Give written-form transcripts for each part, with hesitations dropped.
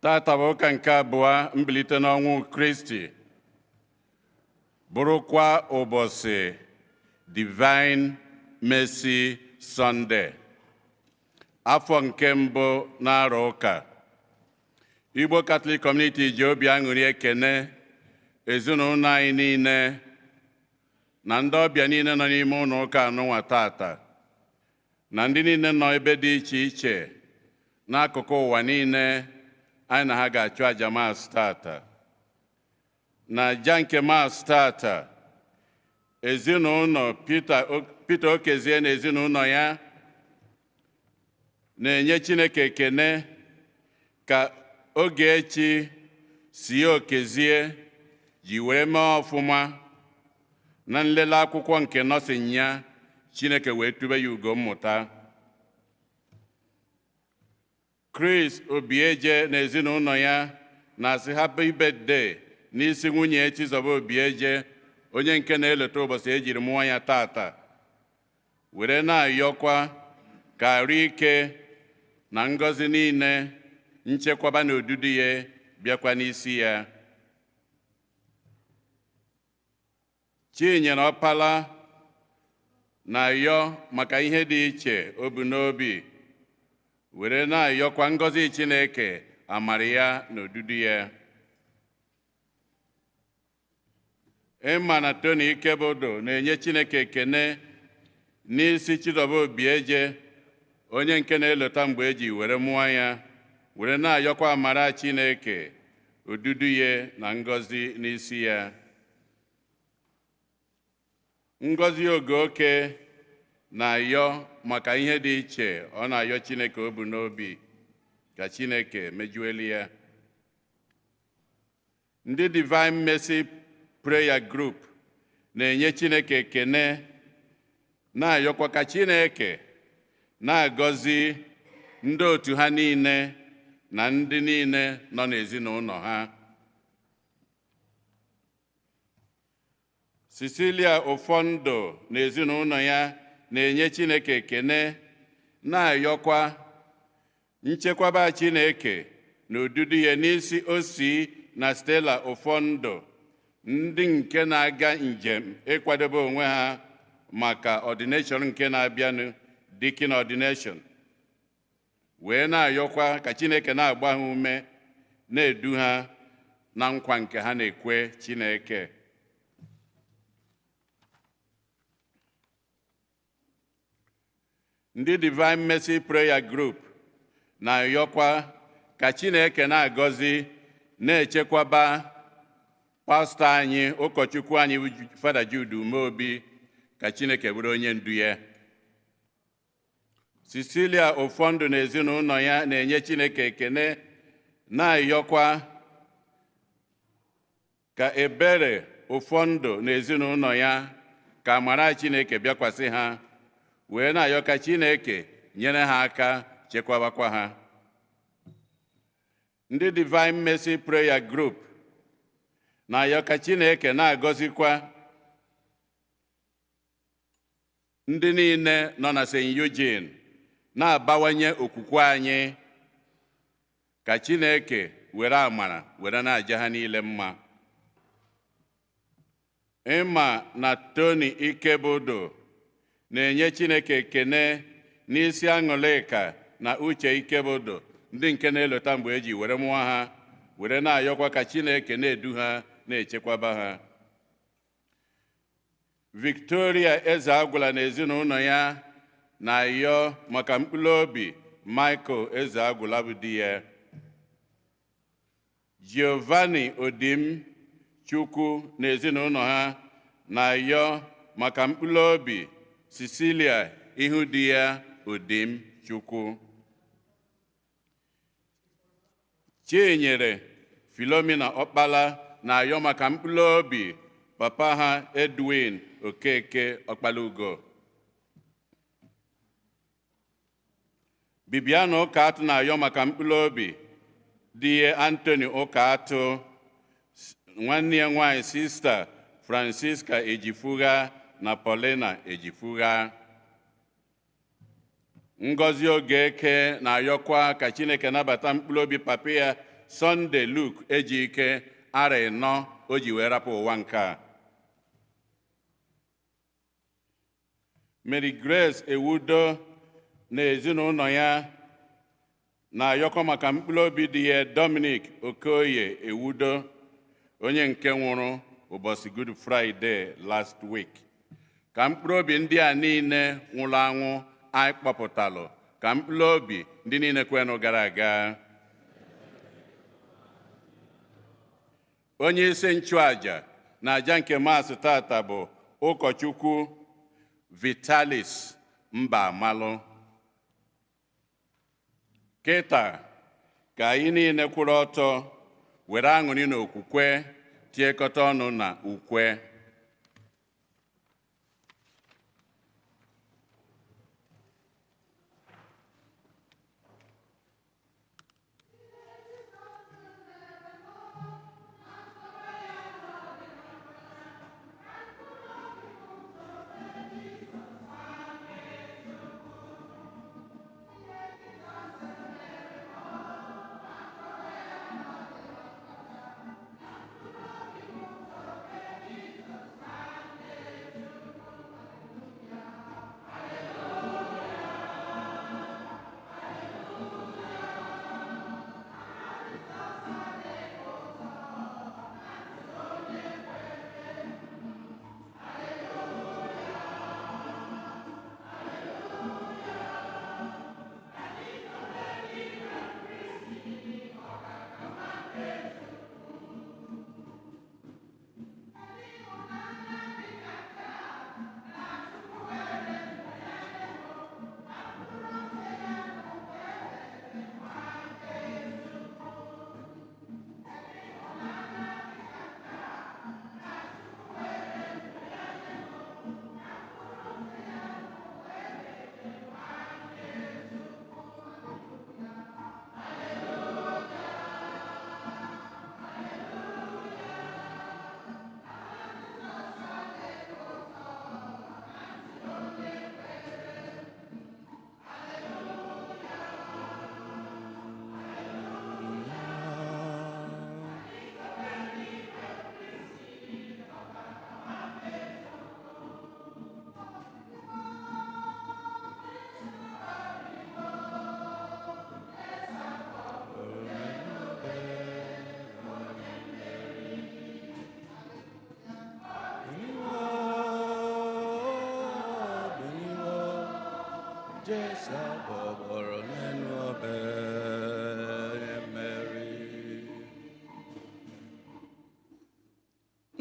Tata bụ ụka nke abụọ mbilite n'ọnwụ Kristi, bụrụkwa ụbọchị Divine Mercy Sunday, afọ nke mbụ n'arọ ụka. Igbo Catholic Community ji obi aṅụrị ekene ezinụlọ anyị niile na ndị ọbịa niile nọ n'ime ụlọ ụka anụnwa tata, na ndị niile nọ ebe dị iche iche n'akụkụ ụwa niile anyị na ha ga-achụ aja Mass tata. Na aja nke Mass tata, ezinụlọ Peter Okezie na ezinụlọ ya na-enye Chineke ekene ka Ogechi si Okezie ji wee mee ọfụma na nlele akwụkwọ nke nọọsịn ya. Chineke wee tube ya ugo mmụta. Chris Obieje na ezinụlọ ya na-asị happy birthday n'isi nwunye Chizoba Obieje, onye nke na-eleta ụbọchị ejiri mụọ ya tata, were na-ayọkwa ka arụ ike na ngọzi niile, nchekwaba na odudu ya bịakwa n'isi ya. Chinyere Ọpala na-ayọ maka ihe dị iche o bu n'obi, were na-ayọkwa ngọzi Chineke amara ya na odudu ya. Emma na Tony Ikebodo na-enye Chineke ekene n'isi Chizoba Obieje, onye nke na-elota mgbe eji were mụọ ya, were na-ayọkwa amara Chineke, odudu ya na ngọzi n'isi ya. Ngọzi Ogoke na-ayọ maka ihe dị iche ọ na-ayọ Chineke o bu n'obi ka Chineke mejueli ya. Ndị Divine Mercy Prayer Group na-enye Chineke ekene, na-ayọkwa ka Chineke na-agọzi ndị otu ha niile na ndị niile nọ n'ezinụlọ ha. Cecilia Ofondo na ezinụlọ ya na-enye Chineke ekene, na-ayọkwa nchekwaba Chineke na odudu ya n'isi Osi na Stella Ofondo, ndị nke na-aga njem ịkwadobe onwe ha maka ordination nke na-abịanụ, deacon ordination, wee na-ayọkwa ka Chineke na-agba ha ume, na-edu ha na nkwa nke ha na-ekwe Chineke. Ndị Divine Mercy Prayer Group na-ayọkwa ka Chineke na-agọzi, na-echekwaba pastọ anyị, ụkọchukwu anyị Fada Jude Umeobi, ka Chineke bụrụ onye ndu ya. Cecilia Ofondo na ezinụlọ ya na-enye Chineke ekene, na-ayọkwa ka Ebere Ofondo na ezinụlọ ya ka amara Chineke bịakwasị ha, wee na-ayọ ka Chineke nyere ha aka chekwabakwa ha. Ndị Divine Mercy Prayer Group na-ayọ ka Chineke na-agọzikwa ndị niile nọ na St. Eugene, na-abawanye okwukwe anyị, ka Chineke were amara were na-aja ha niile mma. Emma na Tony Ikebodo na-enye Chineke ekene n'isi Aṅụlịka na Uche Ikebodo, ndị nke na-elota mgbe eji were mụọ ha, were na-ayọkwa ka Chineke na-edu ha, na-echekwaba ha. Victoria Ezeagwụla na ezinụlọ ya na-ayọ maka mkpụrụ obi Michael Ezeagwụla bụ di ya. Giovanni Odim Chukwu na ezinụlọ ha na-ayọ maka mkpụrụ obi Cecilia ihu di ya Odim Chukwu. Chinyere Philomena Ọkpala na-ayọ maka mkpụrụ obi papa ha Edwin Okeke Ọkpalugo. Bibiana Ụkatụ na-ayọ maka mkpụrụ obi di ya Anthony Ụkatụ, nwanne ya nwanyị Sista Francisca Ejifugha na Paulina Ejifugha. Ngọzi Ogeke na-ayọkwa ka Chineke nabata mkpụrụ obi papa ya Sunday Luke Ejike ara ịnọ o ji wee rapụ ụwa nke a. Mary Grace Ewudo na ezinụlọ ya na-ayọkọ maka mkpụrụ obi dị ya Dominic Okoye Ewudo, onye nke nwụrụ ụbọchị Good Friday last week. Ka mkpụrụ obi ndị a niile nwụrụ anwụ anyị kpọpụtalụ, ka mkpụrụ obi ndị niile kwenụ gara aga. Onye isi nchụaja na aja nke maasị tata bụ ụkọchukwu Vitalis Mbamalụ. Kịta ka anyị niile kwụrụ ọtọ were aṅụrị na okwukwe tiekọta ọnụ na ukwe.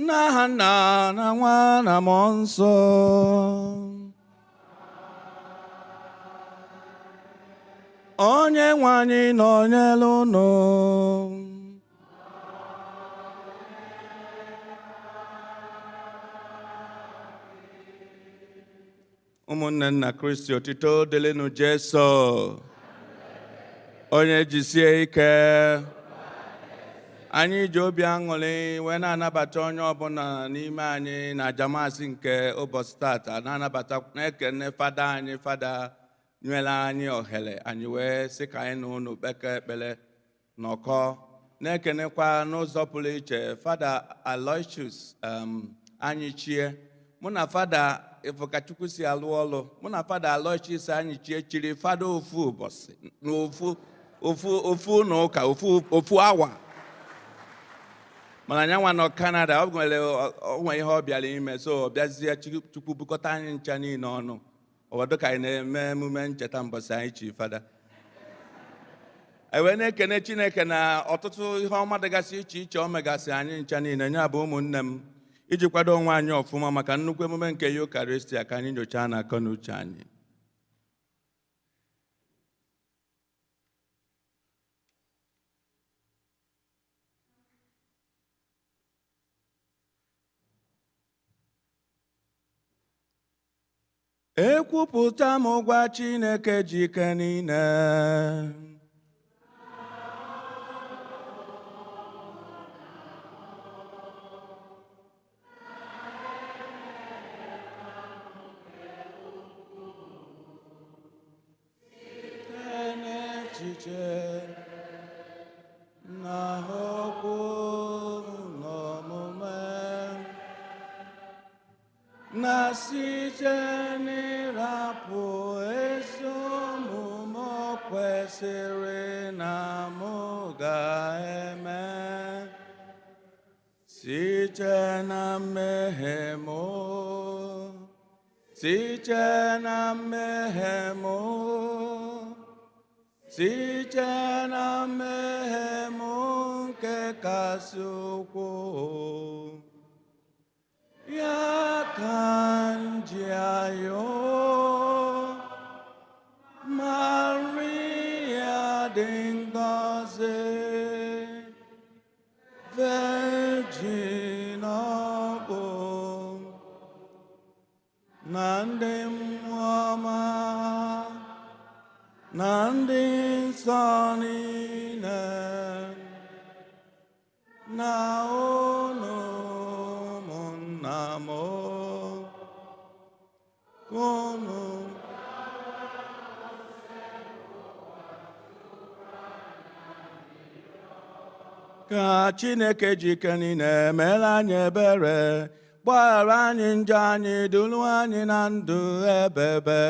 N'aha Nna na Nwa na Mmụọ Nsọ. Onye nwe anyị nọnyere unu. Ụmụnne nna Kristi, otito dịrịnụ Jesu. Onye jisie ike. Anyị ji obi aṅụrị wee na-anabata onye ọbụla n'ime anyị na ajamasị nke ụbọchị tata, na-anabata na-ekene fada anyị, fada nyere anyị ohere anyị wee sị ka anyị na unu kpekee ekpere nọkọ. Na-ekenekwa n'ụzọ pụrụ iche fada Aloysius anyị chie. Mụ na fada Ifụkachukwu si alụ ọrụ, mụ na fada Aloysius anyị chie chiri fada ofu ụbọchị na ofu na ụka ofu awa. Mana nyanwa nọ Canada, ọ nwere ihe ọ bịara ime, so ọ bịazie Chukwu bukọta anyị ncha niile ọnụ. Obodo ka anyị na-eme emume ncheta mbọsị anyị chi fada. Ewe na-ekene Chineke na ọtụtụ ihe ọma dịgasị iche iche o megasị anyị ncha niile, nya bụ ụmụnne m, iji kwado onwe anyị ọfụma maka nnukwu emume nke Eucharistia ka anyị nyochaa na akọ na uche anyị. Ekwupụta m gwa Chineke ji ike niile. na okwu n'omume na site n'ịrapụ ezi omume o kwesịrị na mụ ga-eme site na mmehie mụ site na mmehie mụ site na mmehie mụ nke kasị ukwuu ya ka m ji ayọ Maria dị ngọzi Virgin ọ bụ na ndị mmụọ ọma na ndị nsọ niile na unu ụmụnna m unu ka Chineke ji ike niile meere anyị ebere gbaghara anyị njọ anyị duru anyị na ndụ ebebe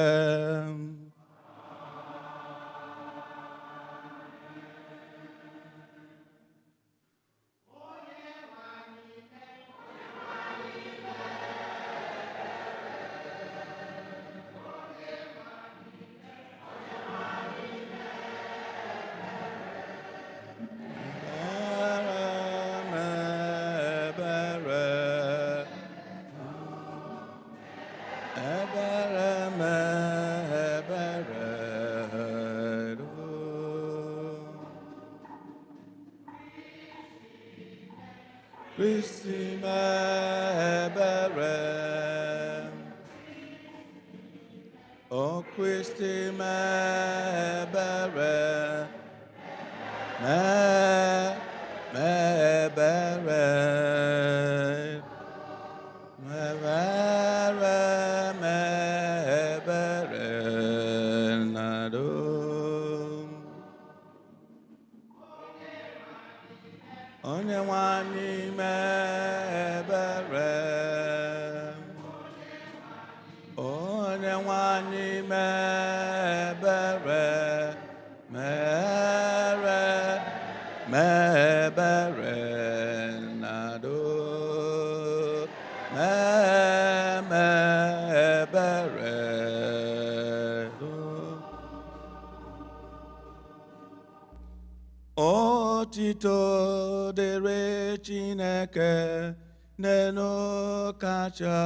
Christi mebere, O Christi mebere, mebere, mebere, nado. Onye nwanyị mebere, onye nwanyị mebere, mebere nado, mebere. Otito dịrị Chineke n'elu kacha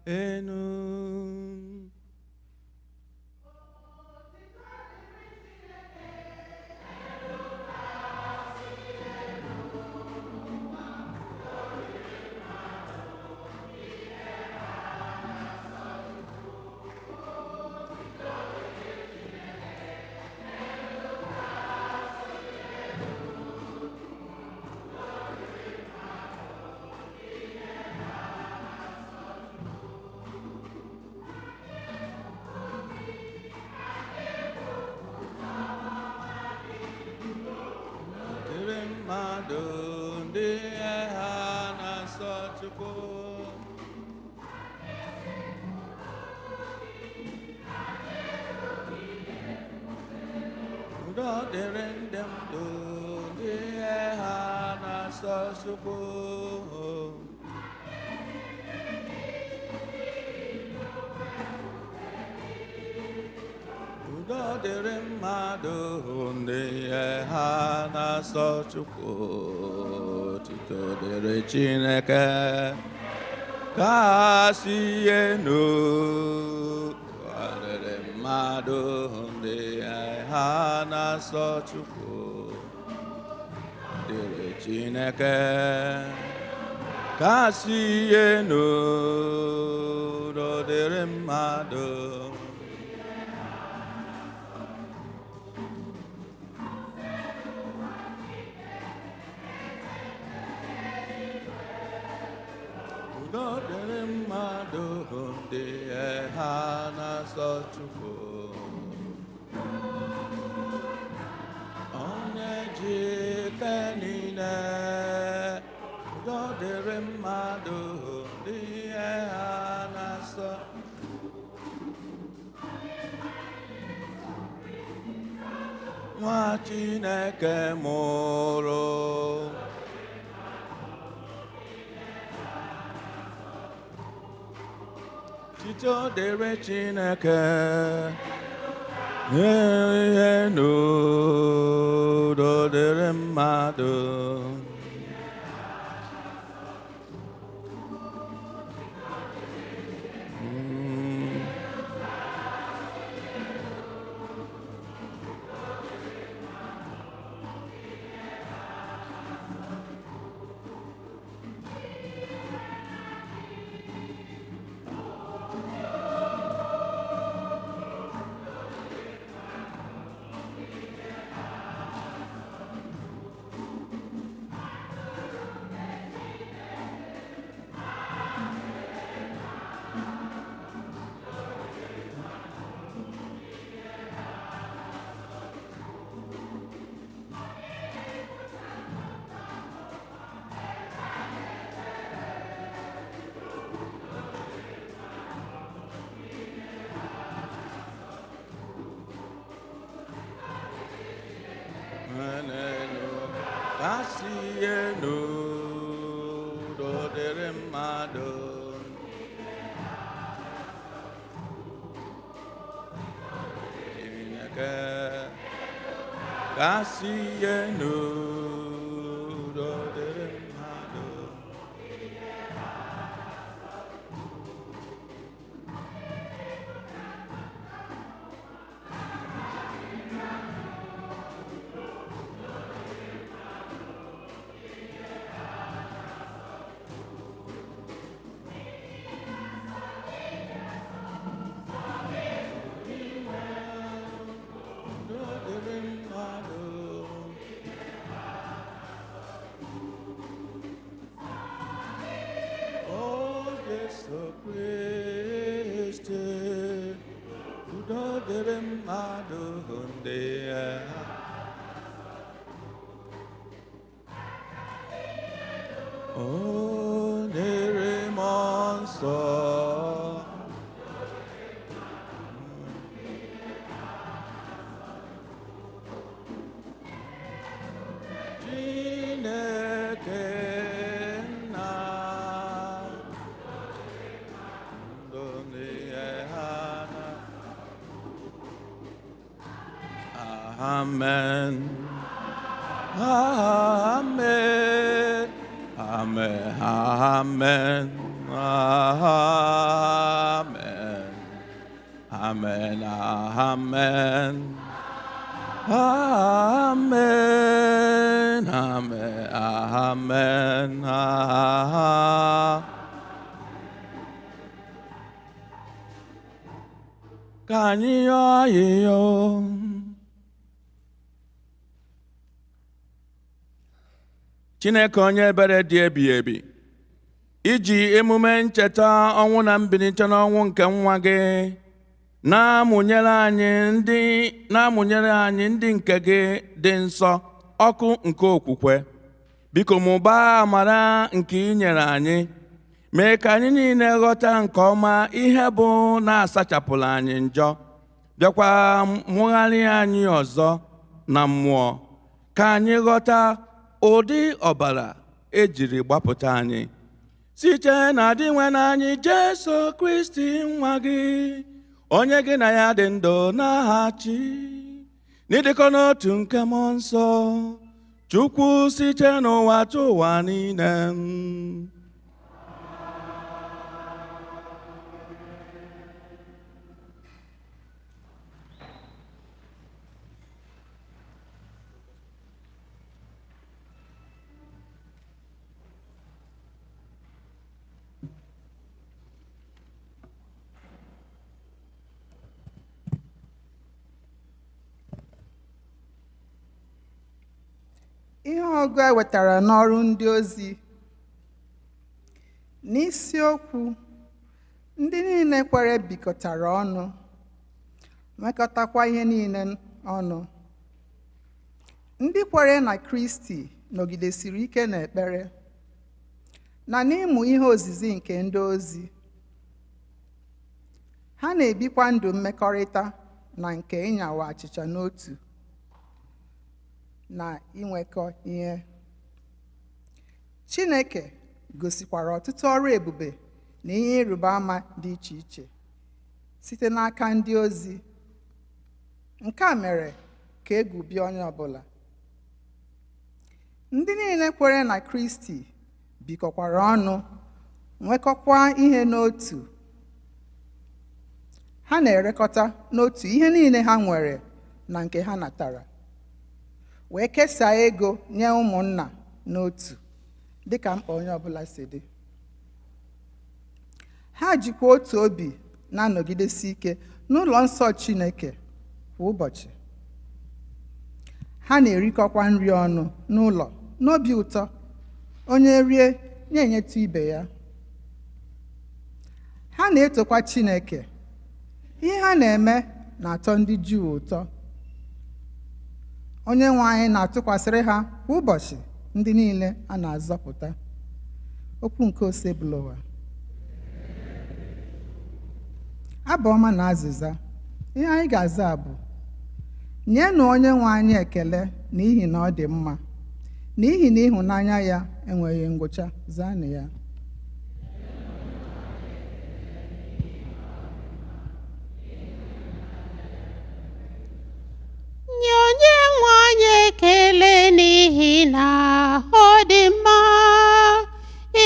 enu. Mmadụ ndị ha na-asọ Chukwu udo dịrị ndị ndụ ndị ha na-asọ Chukwu udo dịrị mmadụ ndị ha na-asọ Chukwu otuto dịrị Chineke ka si enu dịrị mmadụ ndị ha na-asọ Chukwu dịrị Chineke ka si enu dịrị mmadụ udo dịrị mmadụ ndị ha na-asọ Chukwu onye ji ike udo dịrị mmadụ n'ihe ha na-asọ. Nwa Chineke mụrụ Tito dịrị Chineke ihe n'udo dịrị mmadụ. Amen. Amen. Amen. Amen. Amen. Amen. Amen. Amen. Amen. Amen. Ka anyị yọọ ayịyọ. Chineke onye ebere dị ebighị ebi, iji emume ncheta ọnwụ na mbilite n'ọnwụ nke nwa gị na-amụnyere anyị ndị nke gị dị nsọ ọkụ nke okwukwe. Biko mụbaa amara nke ị nyere anyị, mee ka anyị niile ghọta nke ọma ihe bụ na-asachapụla anyị njọ, bịakwa mụgharịa anyị ọzọ na mmụọ, ka anyị ghọta ụdị ọbara ejiri gbapụta anyị site na adị nwe n'anyị Jesu Kristi nwa gị, onye gị na ya dị ndụ na-achị n'ịdịkọ n'otu nke mmụọ nsọ, Chukwu site n'ụwa tụ ụwa niile. Ihe ọgụ a wetara n'ọrụ ndị ozi. N'isiokwu, ndị niile kwere bikọtara ọnụ, mekọtakwa ihe niile ọnụ. Ndị kwere na Kristi nọgidesiri ike n'ekpere, na n'ịmụ ihe ozizi nke ndị ozi. Ha na-ebikwa ndụ mmekọrịta na nke ịnyawa achịcha n'otu na inwekọ ihe. Chineke gosikwara ọtụtụ ọrụ ebube na ihe ịrịba ama dị iche iche site n'aka ndị ozi. Nke a mere ka egwu bịa onye ọbụla. Ndị niile kwere na Kristi bikọkwara ọnụ, nwekọkwa ihe n'otu. Ha na-erekọta n'otu ihe niile ha nwere na nke ha natara, wee kesaa ego nye ụmụnna n'otu dịka mkpa onye ọbụla si dị. Ha jikwa otu obi na-anọgidesi ike n'ụlọ nsọ Chineke kwa ụbọchị. Ha na-erikọkwa nri ọnụ n'ụlọ n'obi ụtọ, onye rie na-enyetụ ibe ya. Ha na-etokwa Chineke. Ihe ha na-eme na-atọ ndị Juu ụtọ. Onyenwe anyị na-atụkwasịrị ha kwa ụbọchị ndị niile a na-azọpụta. Okwu nke ose bụlụwa. Abụ ọma na azịza. Ihe anyị ga-aza bụ: nyenụ Onyenwe anyị ekele n'ihi na ọ dị mma, n'ihi na ịhụnanya ya enweghị ngwụcha. Zaanụ ya. Nye Onyenwe anyị ekele n'ihi na ọ dị mma,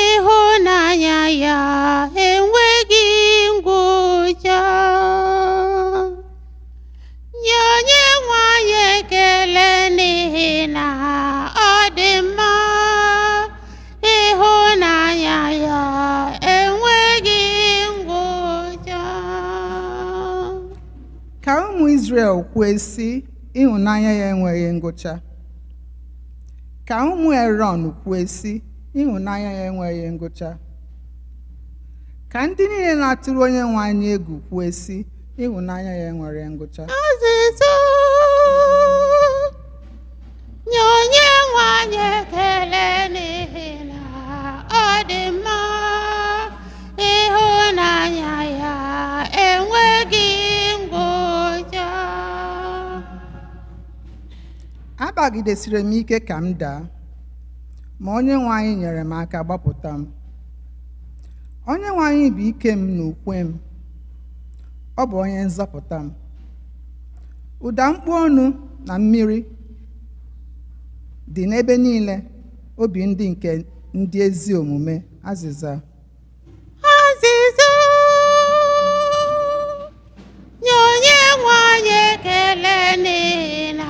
ịhụnanya ya enweghị ngwụcha. Nye Onyenwe anyị ekele n'ihi na ọ dị mma, ịhụnanya ya enweghị ngwụcha. Ka ụmụ Izrel kwuo sị, ịhụnanya ya enweghị ngwụcha. Ka ụmụ Erọn kwuo sị, ịhụnanya ya enweghị ngwụcha. Ka ndị niile na-atụrụ Onyenwe anyị egwu kwuo sị, ịhụnanya ya enwere ngwụcha. Azịza: nye Onyenwe anyị ekele n'ihi na ọ dị mma, ịhụnanya ya enweghị ngwụcha. Abagidesiri m ike ka m daa, ma Onyenwe anyị nyere m aka gbapụta m. Onyenwe anyị bụ ike m na ukwe m. Ọ bụ onye nzọpụta m. Ụda mkpu ọnụ na mmiri dị n'ebe niile obi ndị nke ndị ezi omume. Azịza: Azịza: nye Onyenwe anyị ekele n'ihi na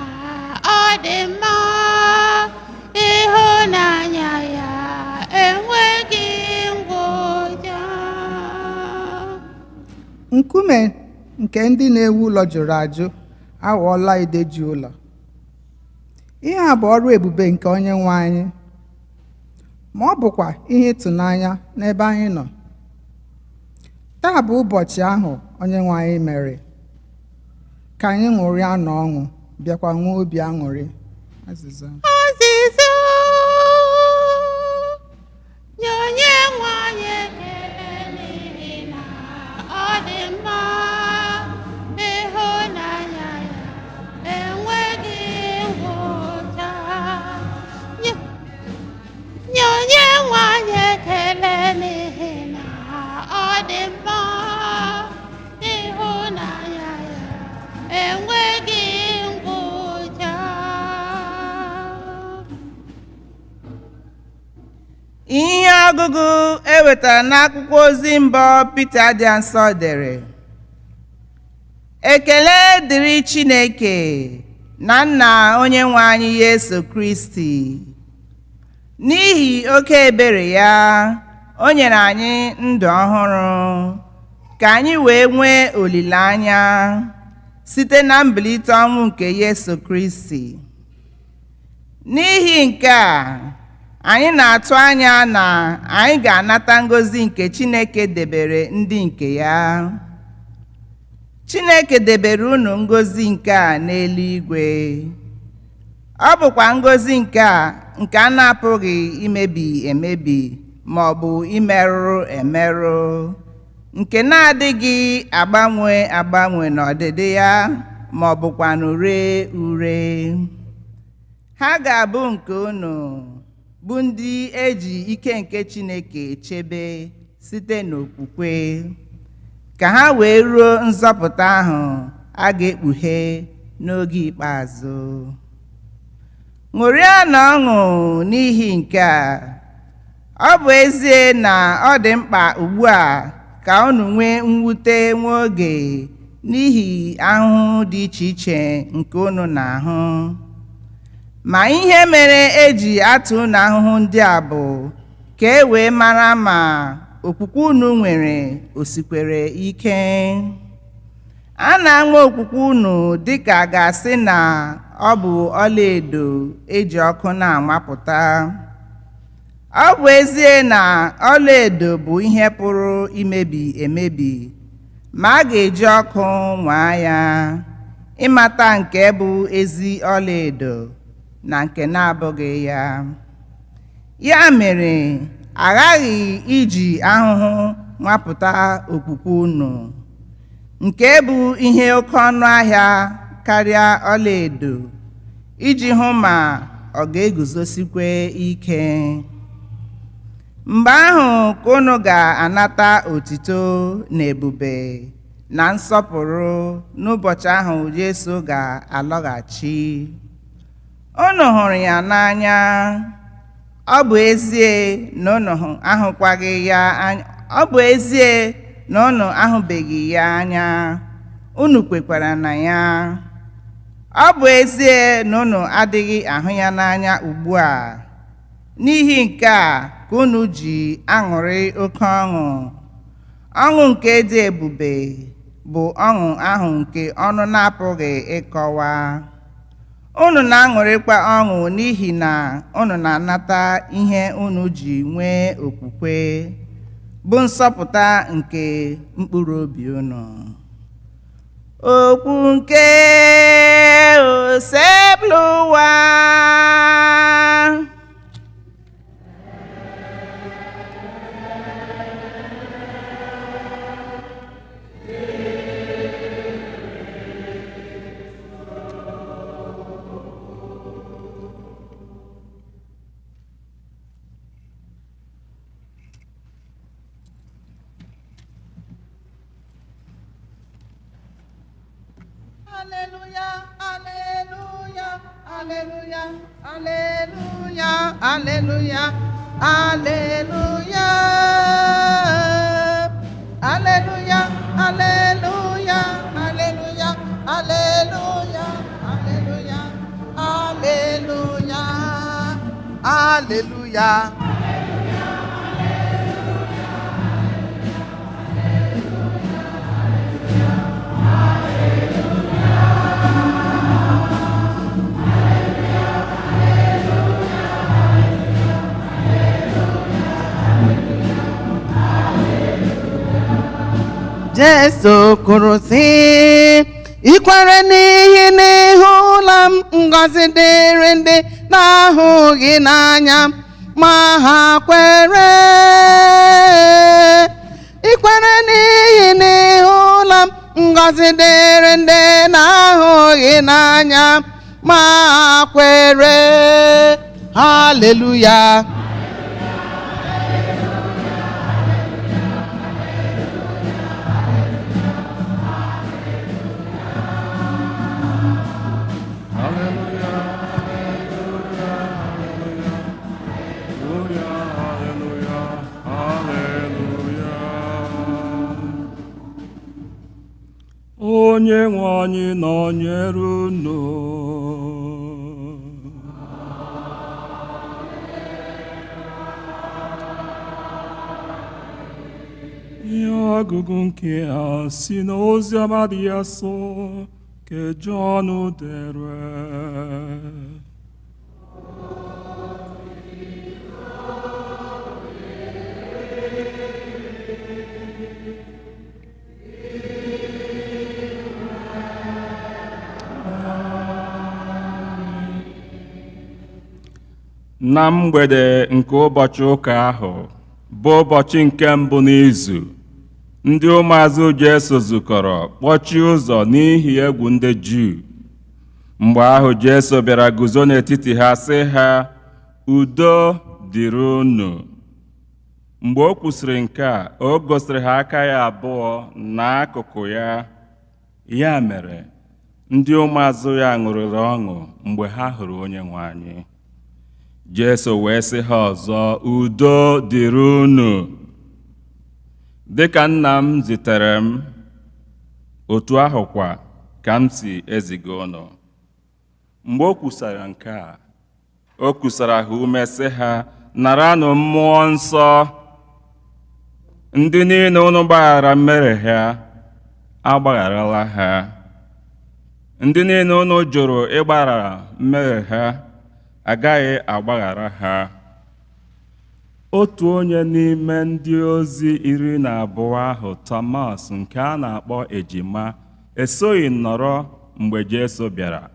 ọ dị mma, ịhụnanya ya enweghị ngwụcha. Nkume nke ndị na-ewu ụlọ jụrụ ajụ aghọọla ideji ụlọ. Ihe a bụ ọrụ ebube nke Onyenwe anyị, ma ọ bụkwa ihe ịtụnanya n'ebe anyị nọ. Taa bụ ụbọchị ahụ Onyenwe anyị mere. Ka anyị ṅụrịa na ọṅụ, bịakwa nwee obi aṅụrị. Azịza: Azịza: nye Onyenwe anyị ekele n'ihi na ọ dị mma, ịhụnanya ya enweghị ngwụcha. Nye Onyenwe anyị ekele n'ihi na ọ dị mma, ịhụnanya ya enweghị ngwụcha. Ihe ọgụgụ ewetara n'akwụkwọ ozi mbụ Pita dị nsọ dere: ekele dịrị Chineke na Nna Onyenwe anyị Yesu Kristi. N'ihi oke ebere ya, o nyere anyị ndụ ọhụrụ ka anyị wee nwee olileanya site na mbilite ọnwụ nke Yesu Kristi. N'ihi nke a, anyị na-atụ anya na anyị ga-anata ngọzi nke Chineke debere ndị nke ya. Chineke debere unu ngọzi nke a n'eluigwe. Ọ bụkwa ngọzi nke a nke a na-apụghị imebi emebi ma ọ bụ imerụ emerụ, nke na-adịghị agbanwe agbanwe n'ọdịdị ya ma ọ bụkwanụ ree ure. Ha ga-abụ nke unu, bụ ndị eji ike nke Chineke chebe site n'okwukwe, ka ha wee ruo nzọpụta ahụ a ga-ekpughe n'oge ikpeazụ. Ṅụrịanụ ọṅụ n'ihi nke a. Ọ bụ ezie na ọ dị mkpa ugbu a ka unu nwee mwute nwa oge n'ihi ahụhụ dị iche iche nke unu na-ahụ, ma ihe mere eji atụ unu ahụhụ ndị a bụ ka e wee mara ma okwukwe unu nwere osikwere ike. A na-anwa okwukwe unu dịka a ga-asị na ọ bụ ọlaedo eji ọkụ na-amapụta. Ọ bụ ezie na ọlaedo bụ ihe pụrụ imebi emebi, ma a ga-eji ọkụ nwaa ya ịmata nke bụ ezi ọlaedo na nke na-abụghị ya. Ya mere, aghaghị iji ahụhụ nwapụta okwukwe unu, nke bụ ihe oke ọnụ ahịa karịa ọlaedo, iji hụ ma ọ ga-eguzosikwe ike. Mgbe ahụ ka unu ga-anata otito na ebube na nsọpụrụ n'ụbọchị ahụ Jesu ga-alọghachi. Unu hụrụ ya n'anya, ọ bụ ezie na unu ahụkwaghị ya anya, ọ bụ ezie na unu ahụbeghị ya anya, unu kwekwara na ya. Ọ bụ ezie na unu adịghị ahụ ya n'anya ugbu a. N'ihi nke a ka unu ji aṅụrị oke ọṅụ. Ọṅụ nke dị ebube bụ ọṅụ ahụ nke ọnụ na-apụghị ịkọwa. Unu na-aṅụrịkwa ọṅụ n'ihi na unu na-anata ihe unu ji nwee okwukwe, bụ nsọpụta nke mkpụrụ obi unu. Okwu nke osebụlụ ụwa. Hallelujah, hallelujah, hallelujah, hallelujah, hallelujah, hallelujah, hallelujah, hallelujah, hallelujah, hallelujah, hallelujah. Jesu kwuru sị, ikwere n'ihi na ịhụla m, ngọzi dịrị ndị na-ahụghị n'anya ma ha kwere. Ikwere n'ihi na ịhụla m, ngọzi dịrị ndị na-ahụghị n'anya ma ha kwere. Hallelujah. Onye nwe anyị nọnyere unu. Ihe ọgụgụ nke a si n'ozi ọma dị ya so nke Jọn dere. Na mgbede nke ụbọchị ụka ahụ, bụ ụbọchị nke mbụ n'izu, ndị ụmụazụ Jesu zukọrọ kpọchie ụzọ n'ihi egwu ndị Juu. Mgbe ahụ Jesu bịara guzo n'etiti ha sị ha, udo dịrị unu. Mgbe o kwusịrị nke a, o gosiri ha aka ya abụọ n'akụkụ ya. Ya mere, ndị ụmụazụ ya ṅụrịrị ọṅụ mgbe ha hụrụ Onyenwe anyị. Jesu wee sị ha ọzọ, udo dịrị unu. Dịka Nna m zitere m, otu ahụkwa ka m si eziga unu. Mgbe o kwusara nke a, o kusara ha ume sị ha, naranụ Mmụọ Nsọ. Ndị niile unu gbaghara mmehie ha, agbagharala ha. Ndị niile unu jụrụ ịgbaghara mmehie ha, agaghị agbaghara ha. Otu onye n'ime ndị ozi 12 ahụ, Thomas, nke a na-akpọ ejima, esoghị nọrọ mgbe Jesu bịara.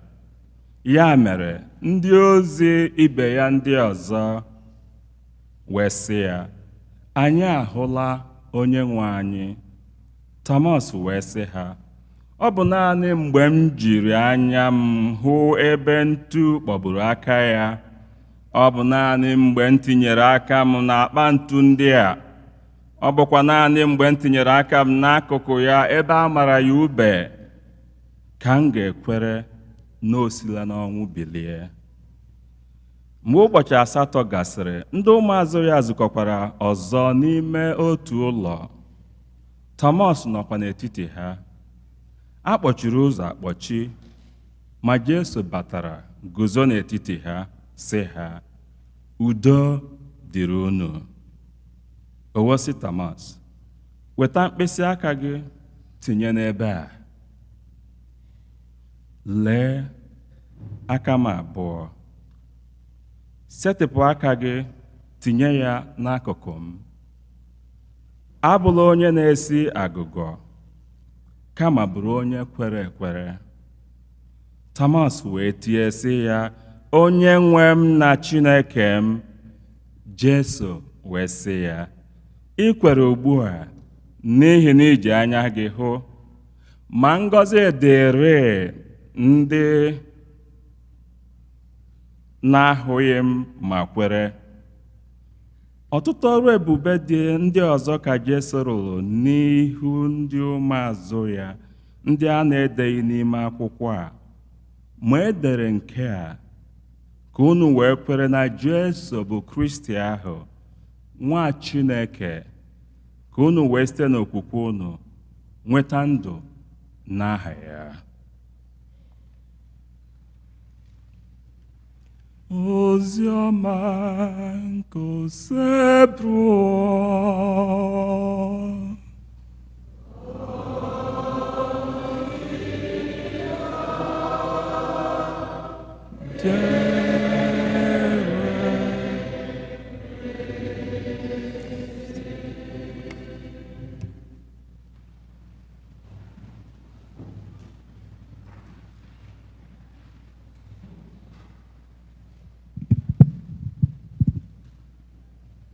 Ya mere, ndị ozi ibe ya ndị ọzọ wee sị ya, anyị ahụla Onyenwe anyị. Thomas wee sị ha, ọ bụ naanị mgbe m jiri anya m hụ ebe ntu kpọburu aka ya, ọ bụ naanị mgbe m tinyere aka m n'akpa ntu ndị a, ọ bụkwa naanị mgbe m tinyere aka m n'akụkụ ya ebe a mara ya ube, ka m ga-ekwere na o sila n'ọnwụ bilie. Mgbe ụbọchị 8 gasịrị, ndị ụmụazụ ya zukọkwara ọzọ n'ime otu ụlọ. Thomas nọkwa n'etiti ha. A kpọchiri ụzọ akpọchi, ma Jesu batara guzo n'etiti ha sị ha, udo dịrị unu. O wee sị Thomas, weta mkpịsị aka gị tinye n'ebe a. Lee aka m abụọ. Setịpụ aka gị tinye ya n'akụkụ m. Abụla onye na-esi agụgọ, kama bụrụ onye kwere ekwere. Thomas wee tie sị ya, Onyenwe m na Chineke m. Jesu wee sị ya, ị kwere ugbu a n'ihi na iji anya gị hụ, ma ngọzi dịrị ndị na-ahụghị m ma kwere. Ọtụtụ ọrụ ebube dị ndị ọzọ ka Jesu rụrụ n'ihu ndị ụmụazụ ya, ndị a na-edeghị n'ime akwụkwọ a. Ma e dere nke a ka unu wee kwere na Jesu bụ Kristi ahụ, nwa Chineke, ka unu wee site n'okwukwe unu nweta ndụ n'aha ya. Oziọma nke Osebruo.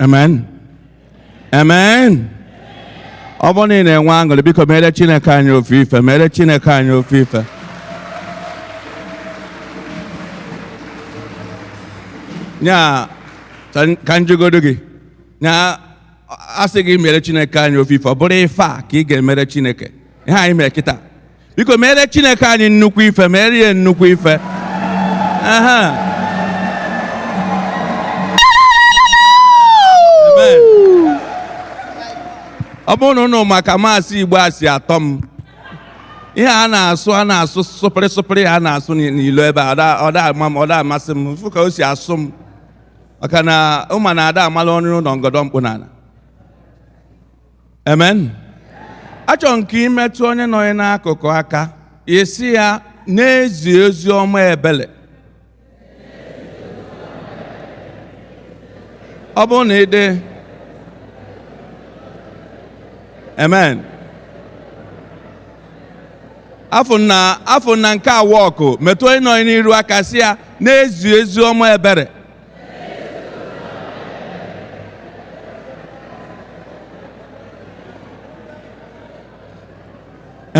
Amen. Amen. Ọ bụrụ na ị na-enwe aṅụrị, biko mere Chineke anyị ofufe, mere Chineke anyị ofufe. Nya ka njụgodo gị, nya asị gị mere Chineke anyị ofufe, ọ bụrụ ife a ka ị ga-emere Chineke. Ihe anyị mere kịta. Biko mere Chineke anyị nnukwu ife, mere ya nnukwu ife. Aha. Ọ bụrụ na ụnụ maka maasị Igbo asị atọ m, ihe a na-asụ sụpịrị sụpịrị a na-asụ n'ilo ebe a, ọ da amasị m, fụ ka o si asụ m, maka na ụma na-ada amala ọnụ ụlọ ngọdọ mkpụ n'ala. Amen. Achọrọ m ka imetụ onye nọ n'akụkụ aka, isi ya n'ezi ozi ọma ebele. Ọ bụrụ na ide amen. Afọ na nke a wọkụ, metụ onye nọ n'iru aka si ya n'ezi ezi ọma ebere.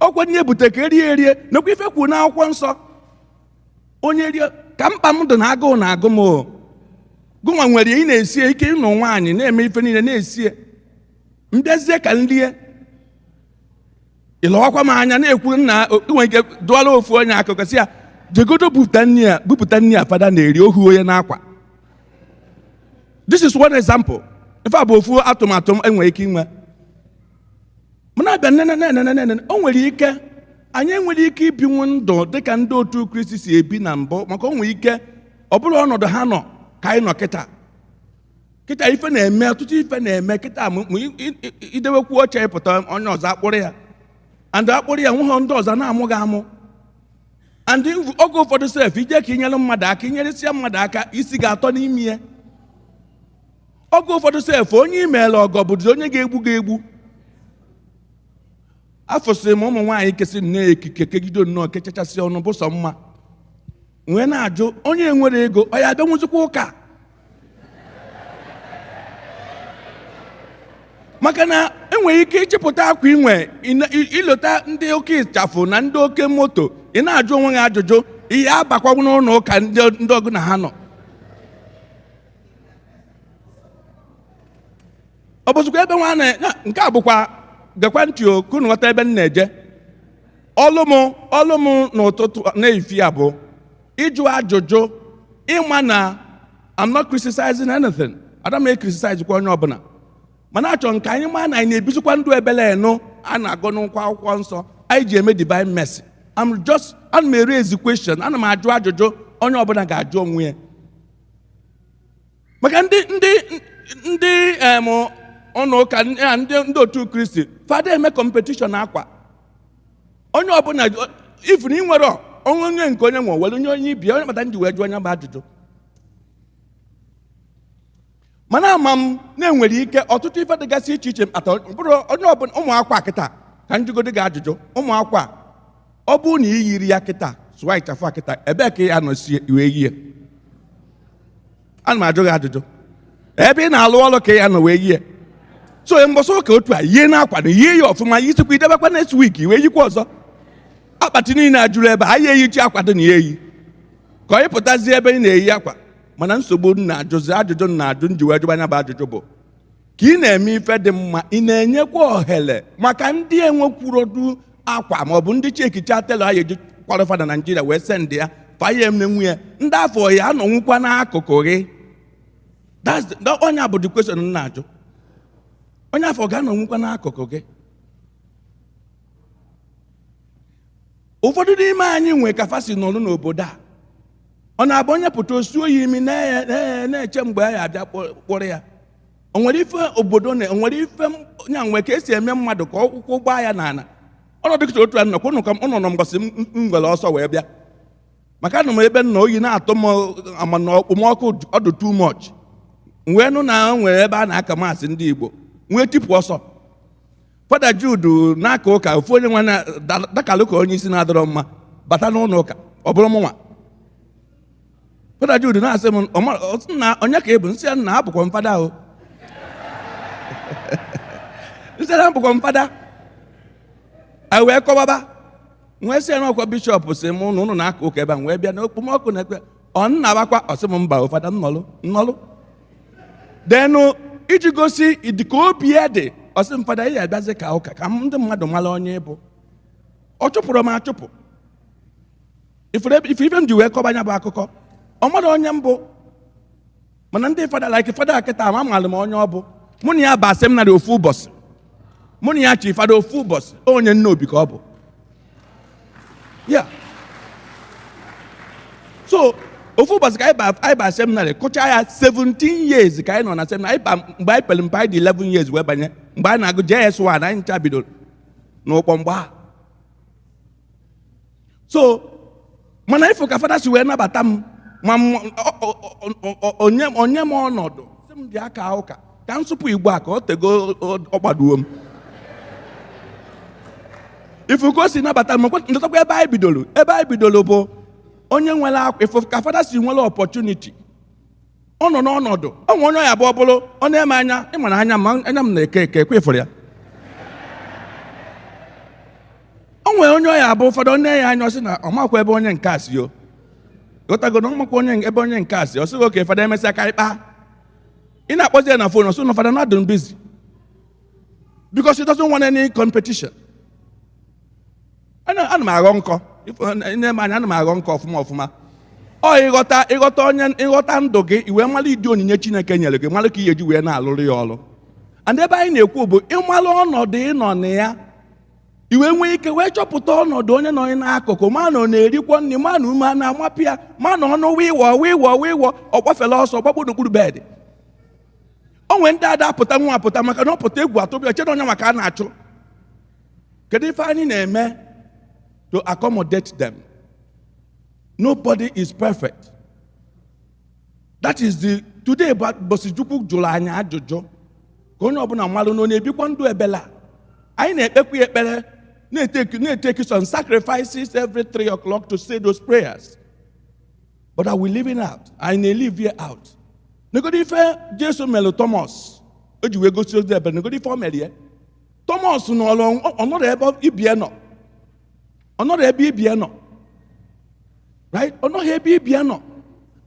ọkwa nye bute ka erie nakwa ife kwuru n'akwụkwọ nsọ onye rie ka mkpa m dị na agụụ na-agụ m o gụnwa nwere ị na-esie ike ịnụ nwaanyị na-eme ife niile na-esie mbịazie ka nrie ịlọwakwa m anya na-ekwu nna nwere ike dụọla ofu onye akụkọ si ya jegodo bupụta nri a fada na-eri ohu onye n'akwa. This is one example. Ife a bụ ofu atụmatụ enwere ike inwe mana abịa nene o nwere ike anyị enwere ike ibinwu ndụ dịka ndị otu Kristi si ebi na mbụ maka o nwere ike ọ bụrụ ọnọdụ ha nọ ka anyị nọ kịta ife na-eme ọtụtụ ife na-eme kịta idewekwu oche ịpụta onye ọzọ akpụrụ ya and akpụrụ ya nwụghọ ndị ọzọ na-amụghị amụ and oge ụfọdụ sef ije ka inyere mmadụ aka inyeresịa mmadụ aka isi ga-atọ n'ime ya oge ụfọdụ sef onye imeela ọgọ bụzi onye ga-egbu afọsịrị m ụmụ nwaanyị kesị nnọọ ekike kegide nnọọ kechachasị ọnụ bụ sọ mma nwee na-ajụ onye nwere ego ọ ya abịa nwụzikwa ụka maka na enwere ike ịchịpụta akwa inwe ilota ndị oke ịchafụ na ndị oke moto ị na-ajụ onwe gị ajụjụ ihe abakwa n'ụlọ ụka ndị ọgụ na ha nọ ọ bụzikwa ebe nwa nke a bụkwa gekwa ntị okunu nghọta ebe m na-eje ọlụ m n'ụtụtụ na-efi abụ ịjụ ajụjụ ịma na I'm not criticizing anything. Adam criticize kwa onye ọbụla mana achọ nke anyị ma na anyị na-ebizikwa ndụ ebele eno a na-agụ n'ụkwa akwụkwọ nsọ anyị ji eme divine mercy. Ana m raise question, ana m ajụ ajụjụ onye ọbụla ga-ajụ onwe ya maka ndị ọnụ ụka ndị otu Kristi fada eme competition akwa onye ọbụla ifuru ị nwere onye nke onye nwe were onye ibia onye mata ndị wee jụọ onye bụ ajụjụ mana ama m na-enwere ike ọtụtụ ife dịgasị iche iche ata bụrụ onye ọbụla ụmụ akwa kịta ka njụgodo gị ajụjụ ụmụ akwa ọ bụ na iyiri ya kịta sụwa ịchafụ kịta ebe ka ya nọsie iwe yie ana m ajụ gị ajụjụ ebe ị na-alụ ọrụ ka ya nọ wee yie so mbọsọ ụka otu a yie na-akwado yie ya ọfụma yisikwa idebekwa next week wee yikwa ọzọ akpati niile ajụrụ ebe anyị eyichi akwado na ya eyi ka ọ pụtazie ebe ị na-eyi akwa mana nsogbu na-ajụzi ajụjụ na-ajụ njiwe jụba anya bụ ajụjụ bụ ka ị na-eme ife dị mma ị na-enyekwa ohere maka ndị enwekwurodu akwa maọbụ ndị chekicha telo anyị eji kwalịfa na Naịjirịa wee sendị ya faye m na-enwe ya ndị afọ ya anọnwụkwa n'akụkụ gị onye bụ the question na-ajụ onye afọ ga-anọnwụkwa n'akụkụ gị ụfọdụ n'ime anyị nwe ka fasi nọrụ n'obodo a ọ na-abụ onye pụta osuo ya imi na-eche mgbe ya abịa kpọrọ ya o nwere ife obodo na nwere ife nya nwe ka esi eme mmadụ ka ọkwụkwọ gbaa ya n'ala ọnọdụ kịta otu a nnọkwa ụnụ nọ mbọsị m nwere ọsọ wee bịa maka anụ m ebe nna oyi na-atụ m ama na okpomọkụ ọdụ too much wee nụ na nwere ebe a na-aka maasị ndị Igbo nwee tipụ ọsọ Fada Jude n'aka ụka ofu onye nwe na dakalụ ka onye isi na-adọrọ mma bata n'ụlọ ụka ọ bụrụ mụnwa Fada Jude na-asị m na onye ka ị bụ nsị ya na abụkwa m fada ahụ nsị ya abụkwa m fada anyị wee kọbaba nwee sị ya n'ọkwa bishọp si m ụnụ na-aka ụka ebe a wee bịa na okpomọkụ na-ekpe ọ nnabakwa ọsị m mba ụfada nnọlụ denụ iji gosi ịdịka obi ya dị ọsị m fada ya abịazi ka ụka ka ndị mmadụ mara onye ịbụ ọ chụpụrụ m achụpụ ife m ji wee kọba anya bụ akụkọ ọ mara onye mbụ mana ndị fada like fada kịta ama malụ m onye ọ bụ mụ na ya bụ seminarị ofu ụbọchị mụ na ya chi fada ofu ụbọchị onye nne obi ka ọ bụ ya so ofu ụbọchị ka anyị ba seminarị kụcha ya 17 years ka anyị nọ na seminarị mgbe anyị pere mpe anyị dị 11 years wee banye mgbe anyị na-agụ JS1 anyị ncha bidoro n'ụkpọ mgbe ha so mana ifo ka fada si wee nabata m ma onye m ọnọdụ sị m bịa ka ụka ka m sụpụ Igbo a ka ọ tego ọgbaduo m ifu ka o si nabata m ndetakwa ebe anyị bidoro bụ onye nwere akwa ifu ka fada si nwere opportunity ọ nọ n'ọnọdụ onwe onye ya bụ ọ bụrụ ọ na-eme anya ịmana anya m na-eke ekwe ifuru ya o nwere onye ọya abụ ụfọdụ onye ya anya ọsị na ọmakwa ebe onye nke asị yo ghọtago na ọmakwa onye ebe onye nke asị ọsị oke fada emesịa ka ịkpa ị na-akpọzi ya na phone ọsị na fada not doing busy because he doesn't want any competition. Ana m aghọ nkọ nne m anya ana m aghọ nkọ ọfụma ọ ịghọta ndụ gị iwe mmalụ ịdị onyinye Chineke nyere gị mmalụ ka ị ga-eji wee na-alụrụ ya ọrụ. And ebe anyị na-ekwu bụ ịmalụ ọnọdụ ịnọ na ya iwe nwee ike wee chọpụta ọnọdụ onye nọ n'akụkụ ma na ọ na-erikwa nri ma na ume a na-amapụ ya ma na ọnụ wịwọ ọ gbafela ọsọ gbakpụ n'okpuru bedị. O nwere ndị ada apụta nwa apụta maka na ọ pụta egwu atụbịa chere onye maka a na-achụ. Kedu ife anyị na-eme to accommodate them? Nobody is perfect. That is the today bosi Chukwu jụrụ anyị ajụjụ ka onye ọbụla mmalụ na ọ na-ebikwa ndụ ebela. Anyị na-ekpekwa ekpere na-etake some sacrifices every 3 o'clock to say those prayers. But are we living out? I na-live here out. Negodi ife Jesu melụ Thomas o ji wee gosi ozi ebe negodi ife o mere ya. Thomas ọnọdụ ebe ibie nọ. Ọnọdụ ebe ibie nọ. Right? Ọnọdụ ebe ibie nọ.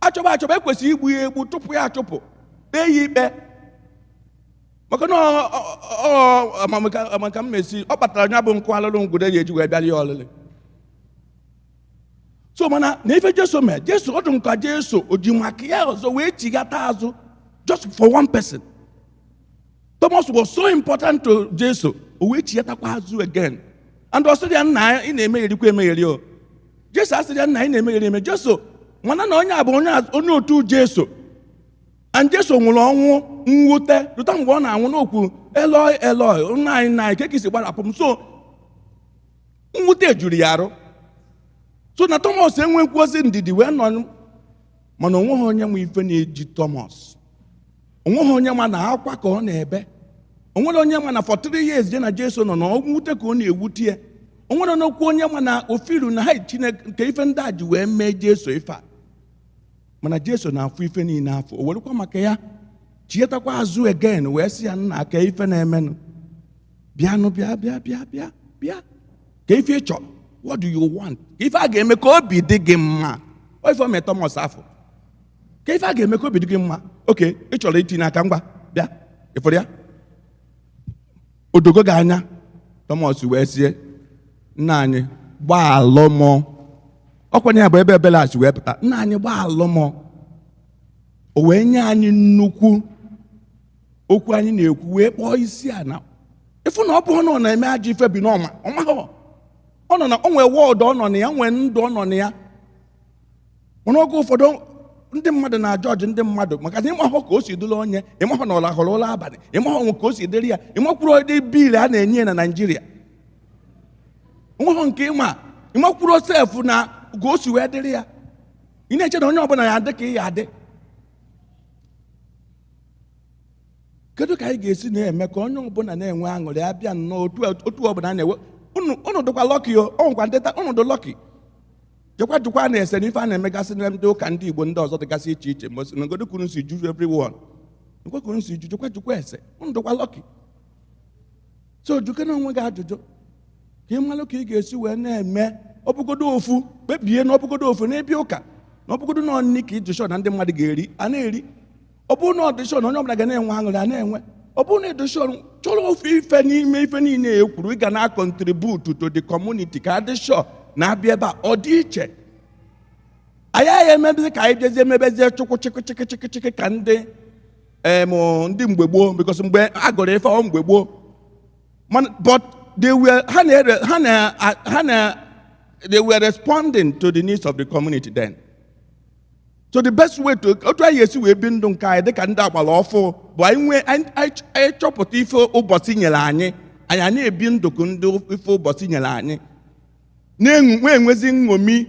Achọba ekwesịghị igbu ya egbu tupu ya achụpụ. Kpee ya ikpe. Maka na amaka mmesi ọ kpatara nya bụ nkụ alụlụ ngwude ya eji wee bịara ya ọlụlụ. So mana na ife Jesu mee Jesu ọ dị nka Jesu o ji maka ya ọzọ wee chigata azụ just for one person. Thomas was so important to Jesu o wee chigatakwa azụ again. And ọ sị ya nna ị na-emegheri emegheri o. Jesu asị ya nna ị na-emegheri eme. Jesu mana na onye a bụ onye otu Jesu. And Jesu nwụrụ ọnwụ mwute rụta mgbe ọ na-anwụ n'okwu Eloi Eloi nna anyị ka esi gbarapụ m. So mwute juru ya arụ. So na Thomas enwekwuozi ndidi wee nọ mana onweghị onye nwe ife na-eji Thomas. Onweghị onye ma na akwa ka ọ na-ebe. Onwere onye ma na for 3 years je na Jesu nọ na mwute ka ọ na-ewute ya. Onwere n'okwu onye ma na ofiru na ha Chineke nke ife ndị a ji wee mee Jesu ife a. Mana Jesu na-afụ ife niile afọ o werekwa maka ya chietakwa azụ again wee sị ya nna ka ife na-emenụ bịanụ bịa ka ife ịchọ. What do you want? Ka ife a ga-eme ka obi dị gị mma. O ife o mee Thomas afọ ka ife a ga-eme ka obi dị gị mma. Okay, ị chọrọ itinye aka ngwa bịa ịfụrụ ya odogo gị anya. Thomas wee sie nna anyị gbaa alụmọ. Ọkwanye ya bụ ebe Belas wee pụta nna anyị gbaa alụmọ. O wee nye anyị nnukwu okwu anyị na-ekwu wee kpọọ isi ana. Ịfụ na ọ bụ ọ na-eme ajọ ife bi n'ọma ọmahọ. Ọ nọ na o nwee wọọdụ ọ nọ na ya nwee ndụ ọ nọ na ya. Mana oge ụfọdụ ndị mmadụ na-ajọjụ ndị mmadụ maka na ịmahụ ka o si dụla onye ịmahụ na ọlahụrụ ụlọ abalị ịmahụ ka o si dịrị ya ịmakwuru ụdị biil a na-enye na Naịjirịa. Ịmahụ nke ịmakwuru sef na ka o si wee dịrị ya. Ị na-eche na onye ọbụla ya adị ka ị ya adị. Kedu ka anyị ga-esi na-eme ka onye ọbụla na-enwe aṅụrị abịa nnọọ otu ọbụla na-enwe unu dịkwa lọki o nkwa ndeta unu dị lọki. Jekwa na-ese n'ife a na-emegasị na ndị ụka ndị Igbo ndị ọzọ dịgasị iche iche mgbe na ngodo kwuru si ju everyone. Nkwe kwuru si ju jekwa ese unu dịkwa lọki. So juke na onwe gị ajụjụ ka ị malụ ka ị ga-esi wee na-eme ọbụgodo ofu kpebie na ọbụgodo ofu n'ebe ụka na ọbụgodo na ọnị ka ịdụshọ na ndị mmadụ ga-eri a na-eri. Ọ bụrụ na ọdịshọ na onye ọbụla ga na-enwe aṅụrị a na-enwe. Ọ bụrụ na ịdụshọ chọrọ ofu ife n'ime ife niile ekwuru ị ga na-contribute to the community ka adịshọ na-abịa ebe a ọ dị iche. Anyị emebezi ka anyị bịazie emebezie chukwu chịkị ka ndị mgbe gboo because mgbe a gụrụ ife ọ mgbe gboo. But they were responding to the needs of the community then. So the best way to otu anyị esi wee bi ndụ nke anyị dịka ndị agbara ọfụ bụ anyị chọpụta ife ụbọchị nyere anyị na-ebi ndụ ka ndị ife ụbọchị nyere anyị na-enwezi nṅomi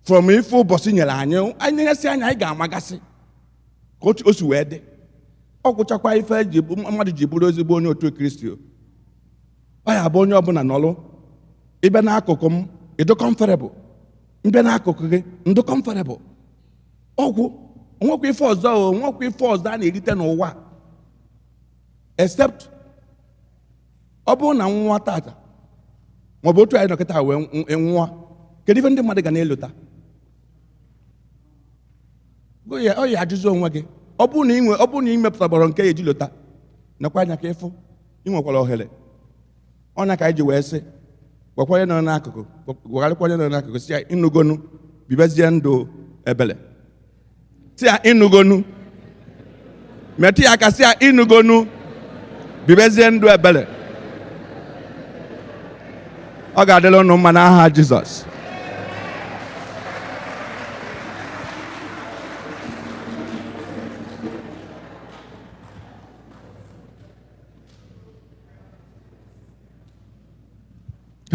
from ife ụbọchị nyere anyị nyesị anyị ga-amagasị ka o si wee dị. Ọ gwụchakwa ife mmadụ ji bụrụ ezigbo onye otu Kristi. Ọ ya bụ onye ọbụla nọlụ ịbịa n'akụkụ m ịdụ comfortable mbịa n'akụkụ gị ndụ comfortable. Ọgwụ onwekwa ife ọzọ a na-erite n'ụwa except ọ bụrụ na nwa tata ma ọ bụ otu anyị nọkịta wee nwụọ, kedu ife ndị mmadụ ga na-elota? Ọ ya ajụjụ onwe gị. Ọ bụrụ na ị mepụtagbọrọ nke ya eji lota, nakwa anya ka ịfụ ị nwekwara ohere. Ọnya ka anyị ji wee sị gwakwanye nọ n'akụkụ, gwagharịkwanye nọ n'akụkụ si ya ịnụgonu bibezie ndụ ebele. Si ya ịnụgonu, metụ ya aka si ya ịnụgonu bibezie ndụ ebele. Ọ ga-adịla unu mma n'aha Jizọs.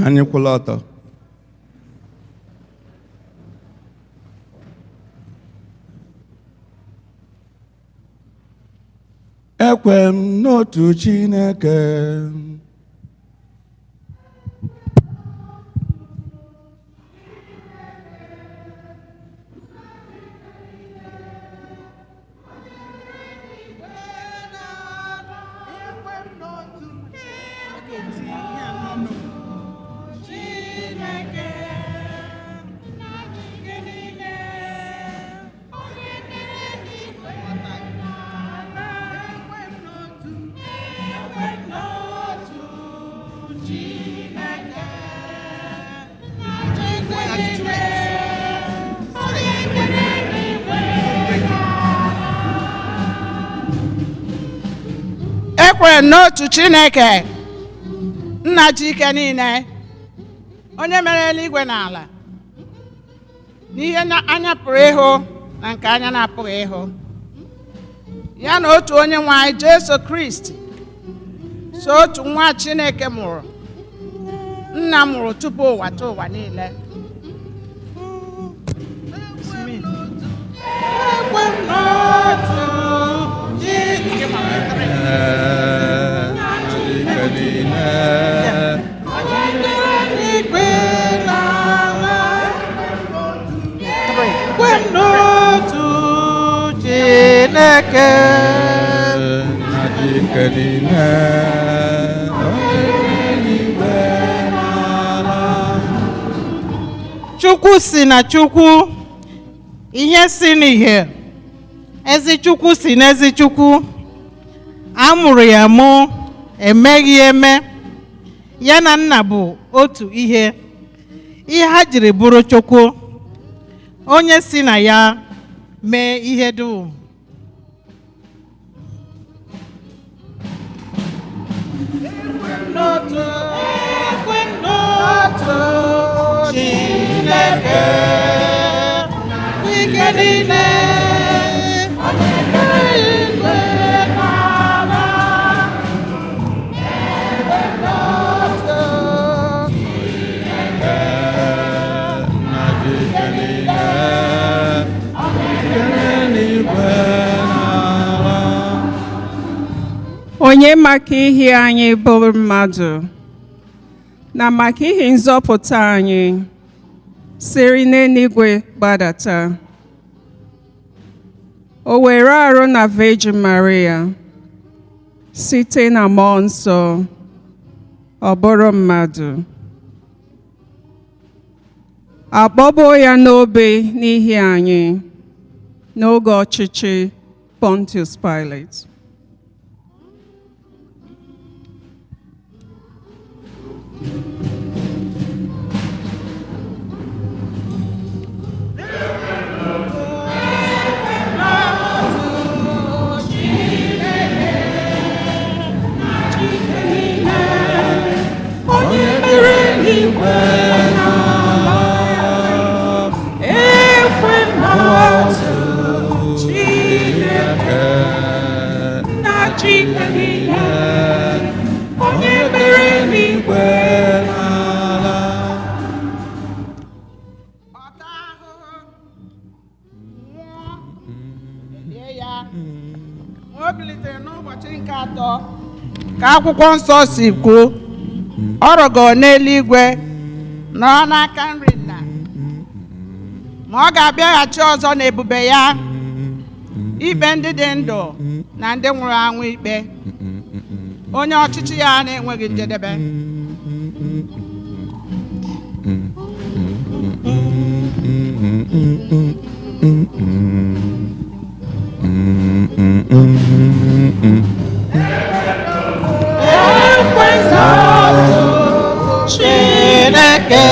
Anyị kwụla ọtọ. Ekwe m n'otu Chineke. Ekwe n'otu Chineke nna ji ike niile, onye mere eluigwe na ala, n'ihe anya pụrụ ịhụ na nke anya na-apụghị ịhụ, ya na otu onye nwe anyị Jesu Kristi, so otu nwa Chineke mụrụ, nna mụrụ tupu ụwa tụ ụwa niile. Ekwe n'otu Chukwu si na Chukwu, ihe si n'ihe, ezi Chukwu si n'ezi Chukwu, amụrụ ya mụ, emeghị eme, ya na nna bụ otu ihe ha jiri bụrụ Chukwu, onye si na ya mee ihe dum. Chineke ike niile, onye maka ihe anyị bụ mmadụ na maka ihe nzọpụta anyị siri n'eluigwe gbadata, o were arụ na Virgin Maria site na mmụọ nsọ, ọ bụrụ mmadụ, akpọgbuo ya n'obe n'ihi anyị n'oge ọchịchị Pontius Pilate. O bilitere n'ụbọchị nke atọ ka akwụkwọ nsọ si kwuo, ọ rọgọ n'eluigwe nọrọ n'aka nri nna, ma ọ ga-abịaghachi ọzọ n'ebube ya ikpe ndị dị ndụ na ndị nwụrụ anwụ ikpe, onye ọchịchị ya na-enweghị njedebe. Chineke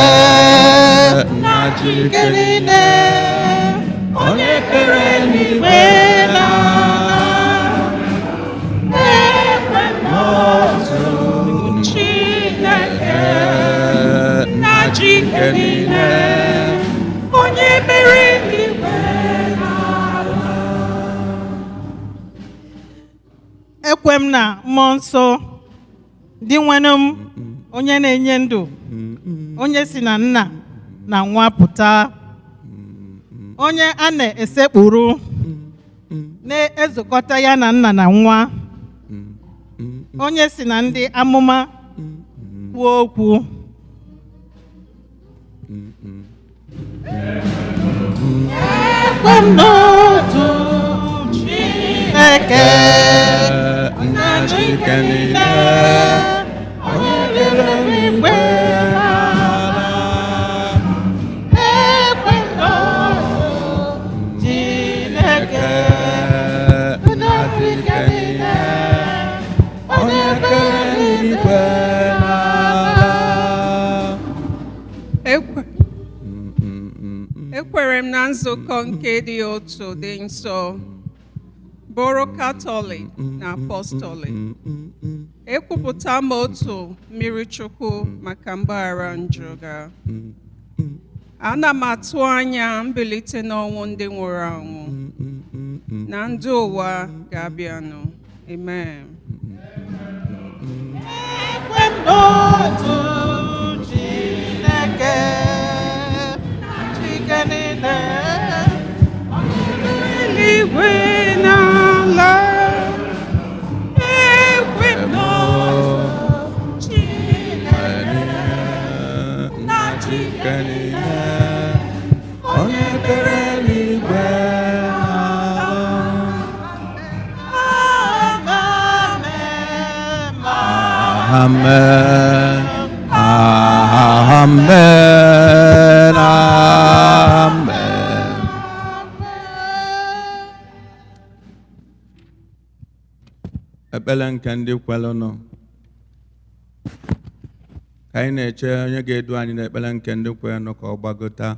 na Chineke niile onye kere eluigwe na ala ekwe n'otu Chineke na Chineke niile onye mere eluigwe na ala. Ekwe m na mmụọ nsọ dị nwere m onye na-enye ndụ, onye si na nna na nwa pụta, onye a na-esekpuru na-ezukọta ya na nna na nwa, onye si na ndị amụma kwuo okwu. Ekwe m n'otu Chineke na Chineke niile onye kere eluigwe na ala. Ekwe m n'otu Chineke na Chineke niile onye kere eluigwe na ala. Ekwere m na nzukọ nke dị otu dị nsọ, bụrụ Katọlik na Apọstọlik. Ekwupụta m otu mmiri Chukwu maka mgbaghara njọ ga. Ana m atụ anya mbilite n'ọnwụ ndị nwụrụ anwụ na ndị ụwa ga-abịanụ. Amen. Ekwe m n'otu Chineke na Chineke niile onye kere eluigwe na ala. Ekwe m n'otu Chineke na Chineke niile onye kere eluigwe na ala. Amen. Amen. Amen. Ekpere nke ndị kwelụnụ. Ka anyị na-eche onye ga-edu anyị n'ekpere nke ndị kwelụnụ ka ọ gbagota.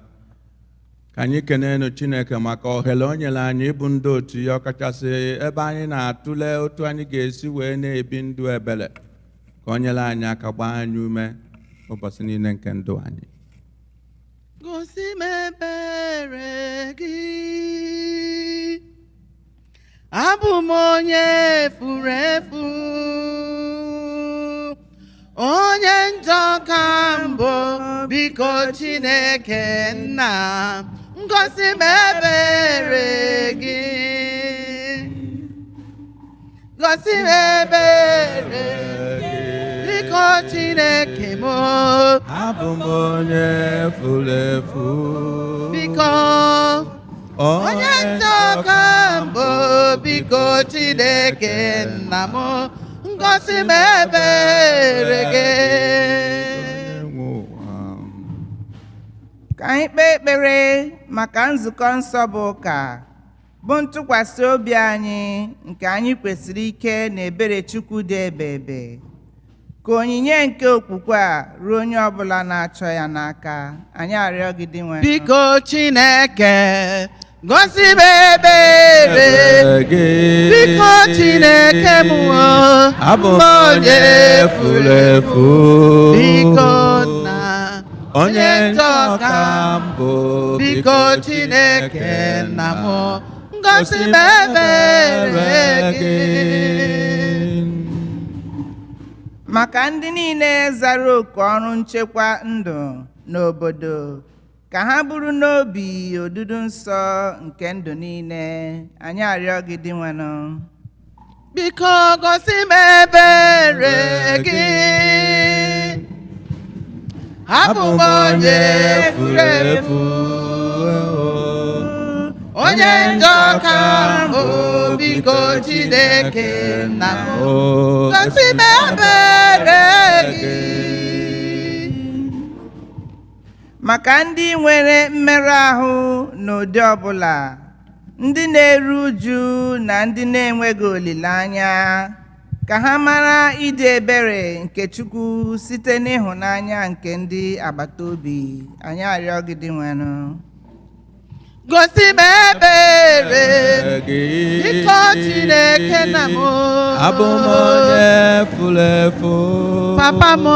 Ka anyị kenenu Chineke maka ohere o nyere anyị ịbụ ndị otu ya, ọkachasị ebe anyị na-atụle otu anyị ga-esi wee na-ebi ndụ ebere. Ka o nyere anyị aka, gbaa anyị ume ụbọchị niile nke ndụ anyị. Gosi m ebere gị, abụ m onye efuru efu, onye njọ ka mbụ, biko Chineke nna, gosi m ebere gị, gosi m ebere gị, biko Chineke m, abụ m onye efuru efu, biko onye njọ ka mbụ, biko Chineke nna m, ngosi m ebere gị. Ka anyị kpee ekpere maka nzukọ nsọ bụ ụka, bụ ntụkwasị obi anyị nke anyị kwesịrị ike na ebere Chukwu dị ebebe. Ka onyinye nke okwukwe a ruo onye ọbụla na-achọ ya n'aka. Anyị arịọ gị dị nwe. Biko Chineke, gosi m ebere gị, biko Chineke m, abụ m onye efuru efu, biko nna, onye njọ ka mbụ, biko Chineke nna m, ngosi m ebere gị. Maka ndị niile zara oku ọrụ nchekwa ndụ n'obodo, ka ha bụrụ n'obi odudu nsọ nke ndụ niile. Anyị arịọ gị dị nwenụ. Biko gosi m ebere gị, abụ m onye efuru efu, onye njọ ka mbụ, biko Chineke nna m, gosi m ebere gị. maka ndị nwere mmerụ ahụ n'ụdị ọbụla, ndị na-eru uju na ndị na-enweghị olileanya, ka ha mara ịdị ebere nke Chukwu site n'ịhụnanya nke ndị agbata obi. Anyị arịọ gị dị nwenụ. Gosi m ebere biko Chineke nna m. Abụ m onye furu efu. Papa m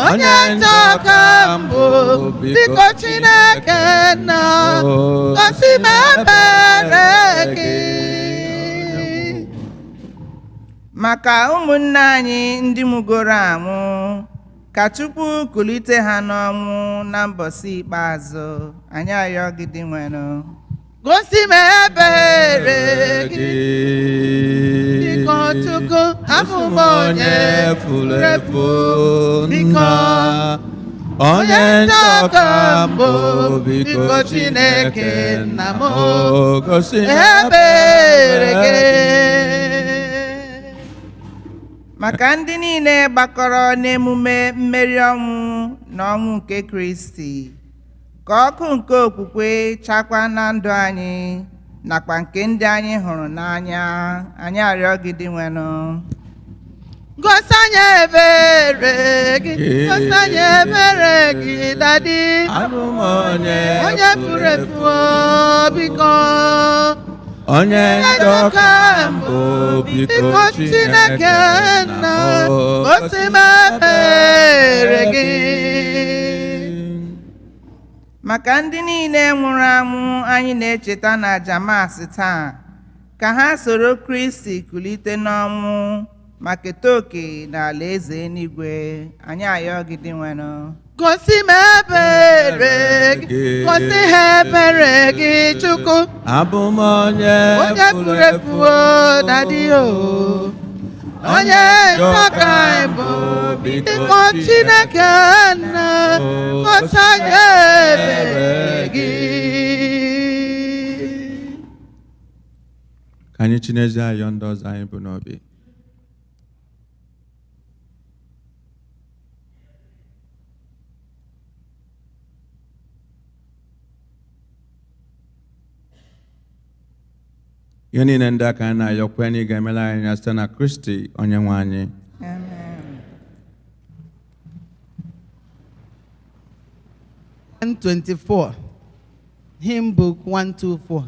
onye njọ ka m bụ, biko Chineke nna gosi m ebere gị. Maka ụmụnne anyị ndị mụgoro anwụ, ka Chukwu kulite ha n'ọnwụ na mbọsị ikpeazụ. Anyị arịọ gị dị nwenụ. Gosi m ebere gị biko Chukwu. Abụ m onye furu efu, biko onye njọ ka m bụ, biko Chineke nna m gosi m ebere gị. Maka ndị niile gbakọrọ n'emume mmeri ọnwụ na ọnwụ nke Kristi, ka ọkụ nke okwukwe chakwa na ndụ anyị nakwa nke ndị anyị hụrụ n'anya. Anyị arịọ gị dị nwenụ. Gosi anyị ebere gị, gosi anyị ebere gị Daddy. Abụ m onye furu efu, biko onye njọ ka m bụ, biko Chineke nna gosi m ebere gị. Maka ndị niile nwụrụ anwụ anyị na-echeta na Jamas taa, ka ha soro Kristi kulite n'ọnwụ ma keta oke n'ala eze eluigwe. Anyị arịọ gị dị nwenụ. Gosi m ebere gị, gosi ha ebere gị Chukwu. Abụ m onye furu efu, Daddy o onye njọ ka m bụ, biko Chineke nna gosi anyị ebere gị. Ka anyị Chineke ayọ ndị ọzọ anyị bụ n'obi. Ihe niile ndị aka anyị na-ayọkwa anyị ga-emela anyị site na Kristi onye nwe anyị. Amen. 124, Hymn Book 124.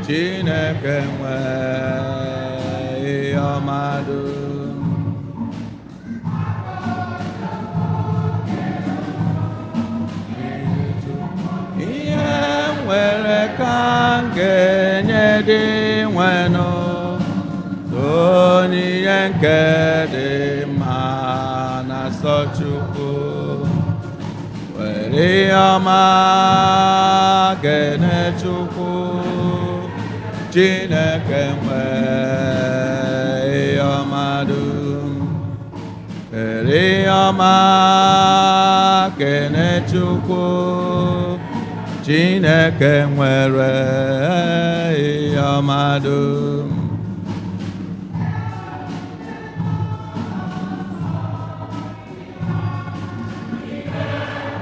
Chineke nwe ihe ọma dum. Ihe nwere ka m ga-enye dị nwenụ, onyinye nke dị mma na nsọ Chukwu. Were ihe ọma ga-enye Chukwu. Chineke nwe ihe ọma dum. Kere ihe ọma kene Chukwu, Chineke nwere ihe ọma dum.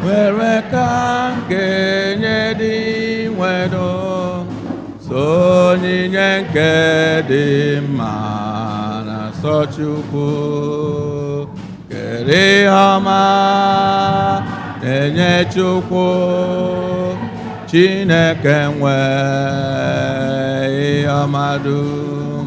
Were ka m ga-enye dị nwedo, so onyinye nke dị mma na nsọ Chukwu. Kere ihe ọma na-enye Chukwu, Chineke nwe ihe ọma dum.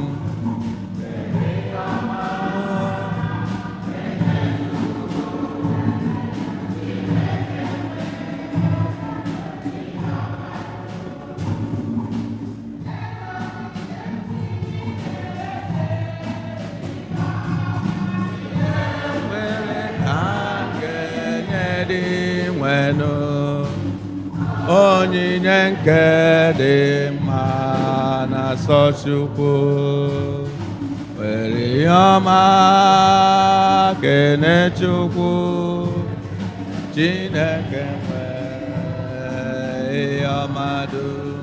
Onyinye nke dị mma na nsọ Chukwu. Were ihe ọma kene Chukwu, Chineke nwe ihe ọma dum.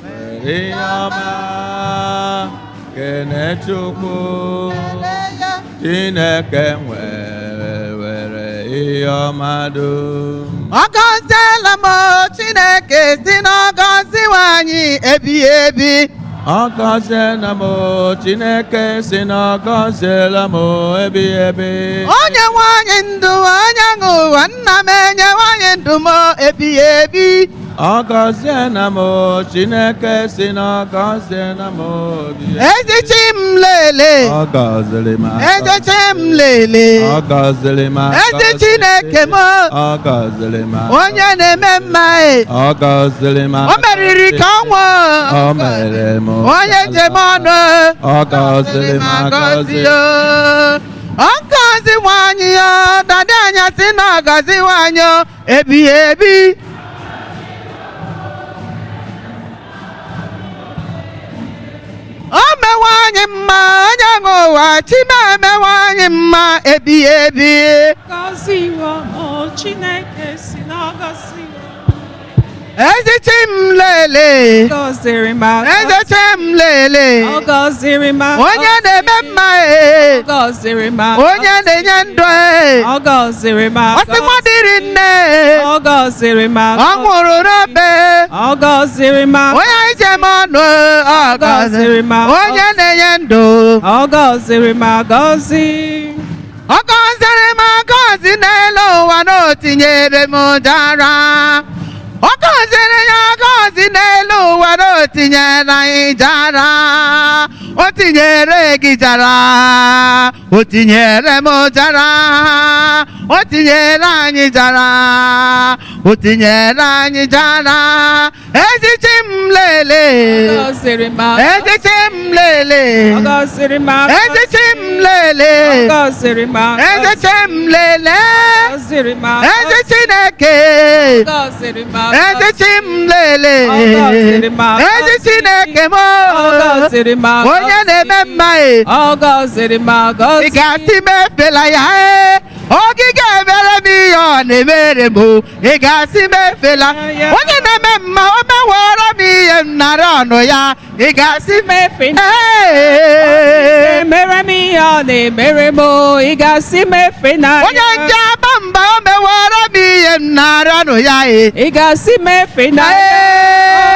Were ihe ọma kene Chukwu, Chineke nwe ihe ọma dum. Ọ gọziela m Chineke si na ọ gọziwa anyị ebighị ebi. Ọ gọziela m Chineke si na ọ gọziela m ebighị ebi. Onye nwe anyị ndụ, onye nwe ụwa, nna m enyewe anyị ndụ m ebighị ebi. Ọ gọziela m Chineke si na ọ gọziela m ebighị ebi. Ezi chi m lele, Ọ gọziri m ezi chi m lele, Ọ gọziri m ezi Chineke m, Ọ gọziri m onye na-eme mma Ọ gọziri m o meriri ka ọnwa. O mere m onye njem ọnụ Ọ gọziri m agọzi. Ọ gọzi nwanyị ya, dada anya si na ọ gọzi nwanyị ebighị ebi. O mewe anyị mma, onye nwe ụwa, Chima emewe anyị mma ebighị ebi. Gọziwo m Chineke si na ọ gọziwo. Ezi chi m lele, Gọziri m ezi chi m lele, Ọ gọziri m onye na-eme mma Ọ gọziri m onye na-enye ndụ Ọ gọziri m ọsịkwa dịrị nne, Ọ gọziri m ọ nwụrụ n'obe, Ọ gọziri m onye njem ọnụ, ọ gọziri m onye na-enye ndụ, Ọ gọziri m agọzi. ọ gọziri m agọzi n'elu ụwa na o tinyere m ụjara. Ọ gọziri ya agọzi n'elu ụwa na o tinyere anyị jara. O tinyere gị jara, o tinyere m jara, o tinyere anyị jara, o tinyere anyị jara. Ezi chi m lele, Ọ gọziri m ezi chi m lele, Ọ gọziri m ezi chi m lele, Ọ gọziri m ezi chi m lele, gọziri m ezi Chineke, Ọ gọziri m ezi chi m lele, Ọ gọziri m ezi Chineke m, Ọ gọziri m onye na-eme mma Ọ gọziri m agọzi. ị ga-asị m efela ya ogige emere m ihe ọ na-emere m, ị ga-asị m efela onye na-eme mma o mewara m ihe m nara ọnụ ya, ị ga-asị m efela emere m ihe ọ na-emere m, ị ga-asị m efela onye nje aba mba o mewara m ihe m nara ọnụ ya, ị ga-asị m efela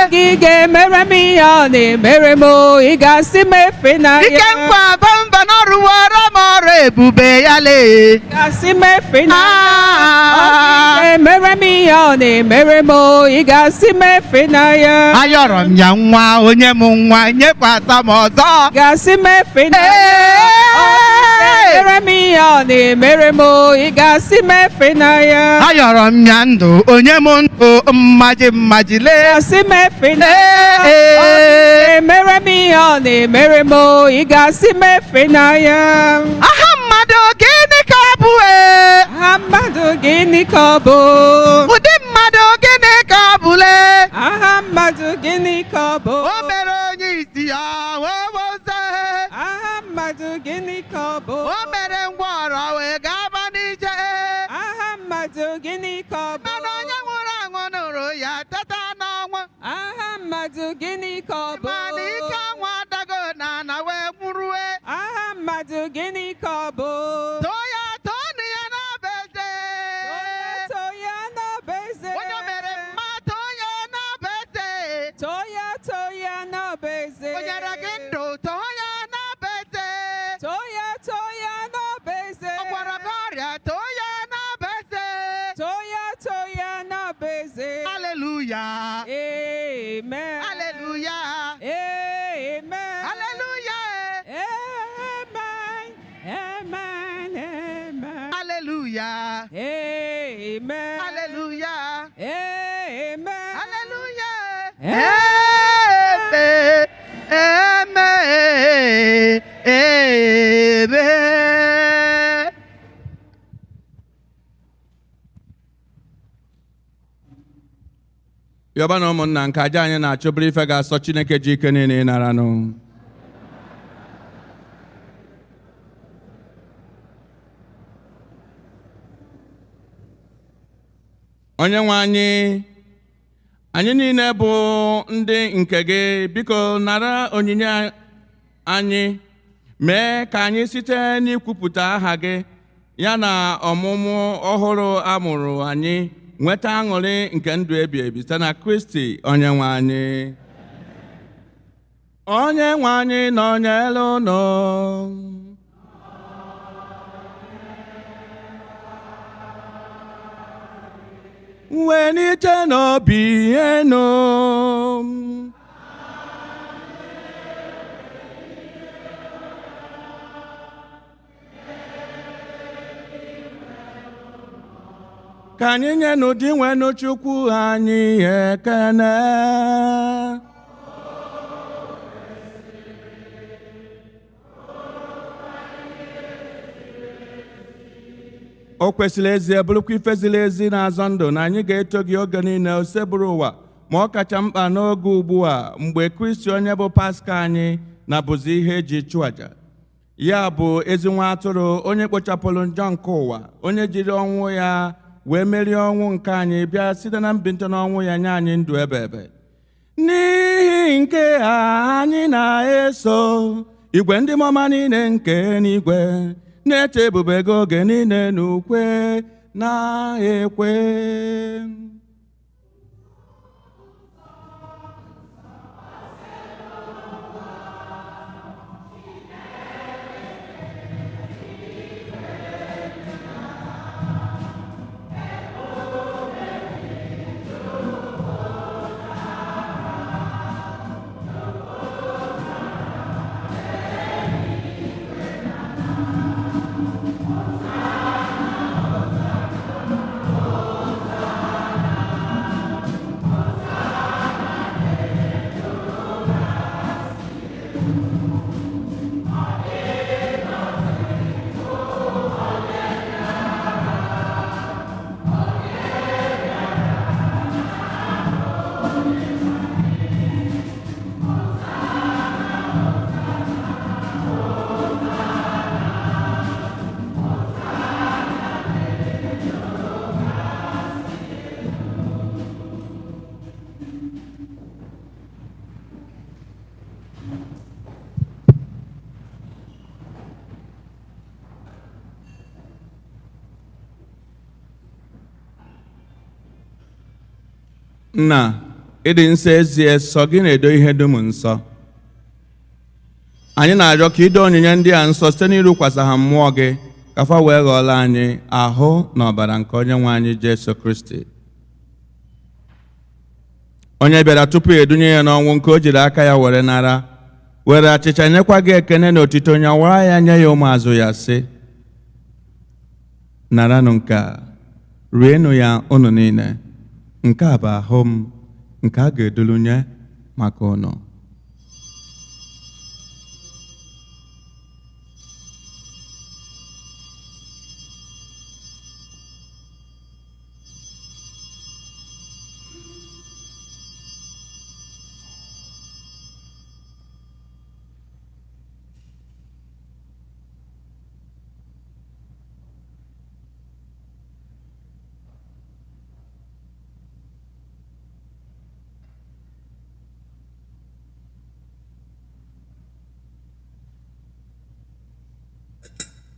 ogige emere m ihe ọ na-emere m, ị ga-asị m efela ike nkwa aba mba na ọrụwara m ọrụ ebube ya lee, gasị m efela emere m ihe ọ na-emere m, ị ga-asị m efela ya. ayọrọ m ya nwa, onye m nwa nyekwasa m ọzọ, gasị m efela emere m ihe ọ na-emere m, ị ga-asị m efela ya. ayọrọ m ya ndụ, onye m ndụ mmaji mmaji lee, gasị m efela emere m ihe ọ na-emere m, ị ga-asị m efela ya. aha mmadụ gịnị ka ọ bụ aha mmadụ gịnị ka ọ bụ? ụdị mmadụ gịnị ka ọ bụ lee, aha mmadụ gịnị ka ọ bụ? o mere mmadụ gịnị ka ọ bụ? Mana ike anwa adago na wee nwụrụe. Aha mmadụ gịnị ka ọ bụ? Too ya too ya n'obe eze. Too ya n'obe eze. Onye mere mma too ya n'obe eze. Too ya n'obe eze. O nyere gị ndụ too ya n'obe eze. Too ya n'obe eze. Ọ gwara gị ọrịa too ya n'obe eze. Too ya n'obe eze. Hallelujah. Amen. Hallelujah. Amen. Hallelujah. Amen. Amen. Amen. Hallelujah. Amen. Hallelujah. Amen. Hallelujah. Amen. Amen. Amen. Yọba na ụmụnna nke aja anyị na-achụbụrụ ife ga-asọ Chineke ji ike niile ịnara nụ. Onye nwe anyị niile bụ ndị nke gị, biko nara onyinye anyị, mee ka anyị site n'ikwupụta aha gị ya na ọmụmụ ọhụrụ amụrụ anyị nweta aṅụrị nke ndụ ebi ebi site na Kristi onye nwe anyị. Onye nwe anyị nọnyere unu. Welite n'obi enu. Ka anyị nye n'ụdị nwenụ Chukwu anyị ekene. O kwesịrị ezi bụrụkwa ife ziri ezi na-azọ ndụ na anyị ga-eto gị oge niile ose bụrụ ụwa, ma ọ kacha mkpa n'oge ugbu a mgbe Kristi onye bụ Paska anyị na-bụzi ihe eji chụọ aja. Ya bụ ezi nwa atụrụ onye kpochapụrụ njọ nke ụwa, onye jiri ọnwụ ya wee merie ọnwụ nke anyị bịa site na mbilite n'ọnwụ ya nye anyị ndụ ebe ebe. N'ihi nke a anyị na-eso igwe ndị mmụọ niile nke n'igwe na-eto ebube gị oge niile n'ukwe na-ekwe. Nna, ịdị nsọ ezie, sọ gị na-edo ihe dum nsọ. Anyị na-arịọ ka ido onyinye ndị a nsọ site n'irukwasa ha mmụọ gị, ka fa wee ghọọla anyị ahụ na ọbara nke onye nwe anyị Jesu Kristi, onye bịara tupu edunye ya n'ọnwụ nke o jiri aka ya were nara, were achịcha nyekwa gị ekene na otito, nyawaa ya nye ya ụmụazụ ya sị, naranụ nke a, rienụ ya unu niile. Nke a bụ ahụ m nke a ga-edulunye maka unu.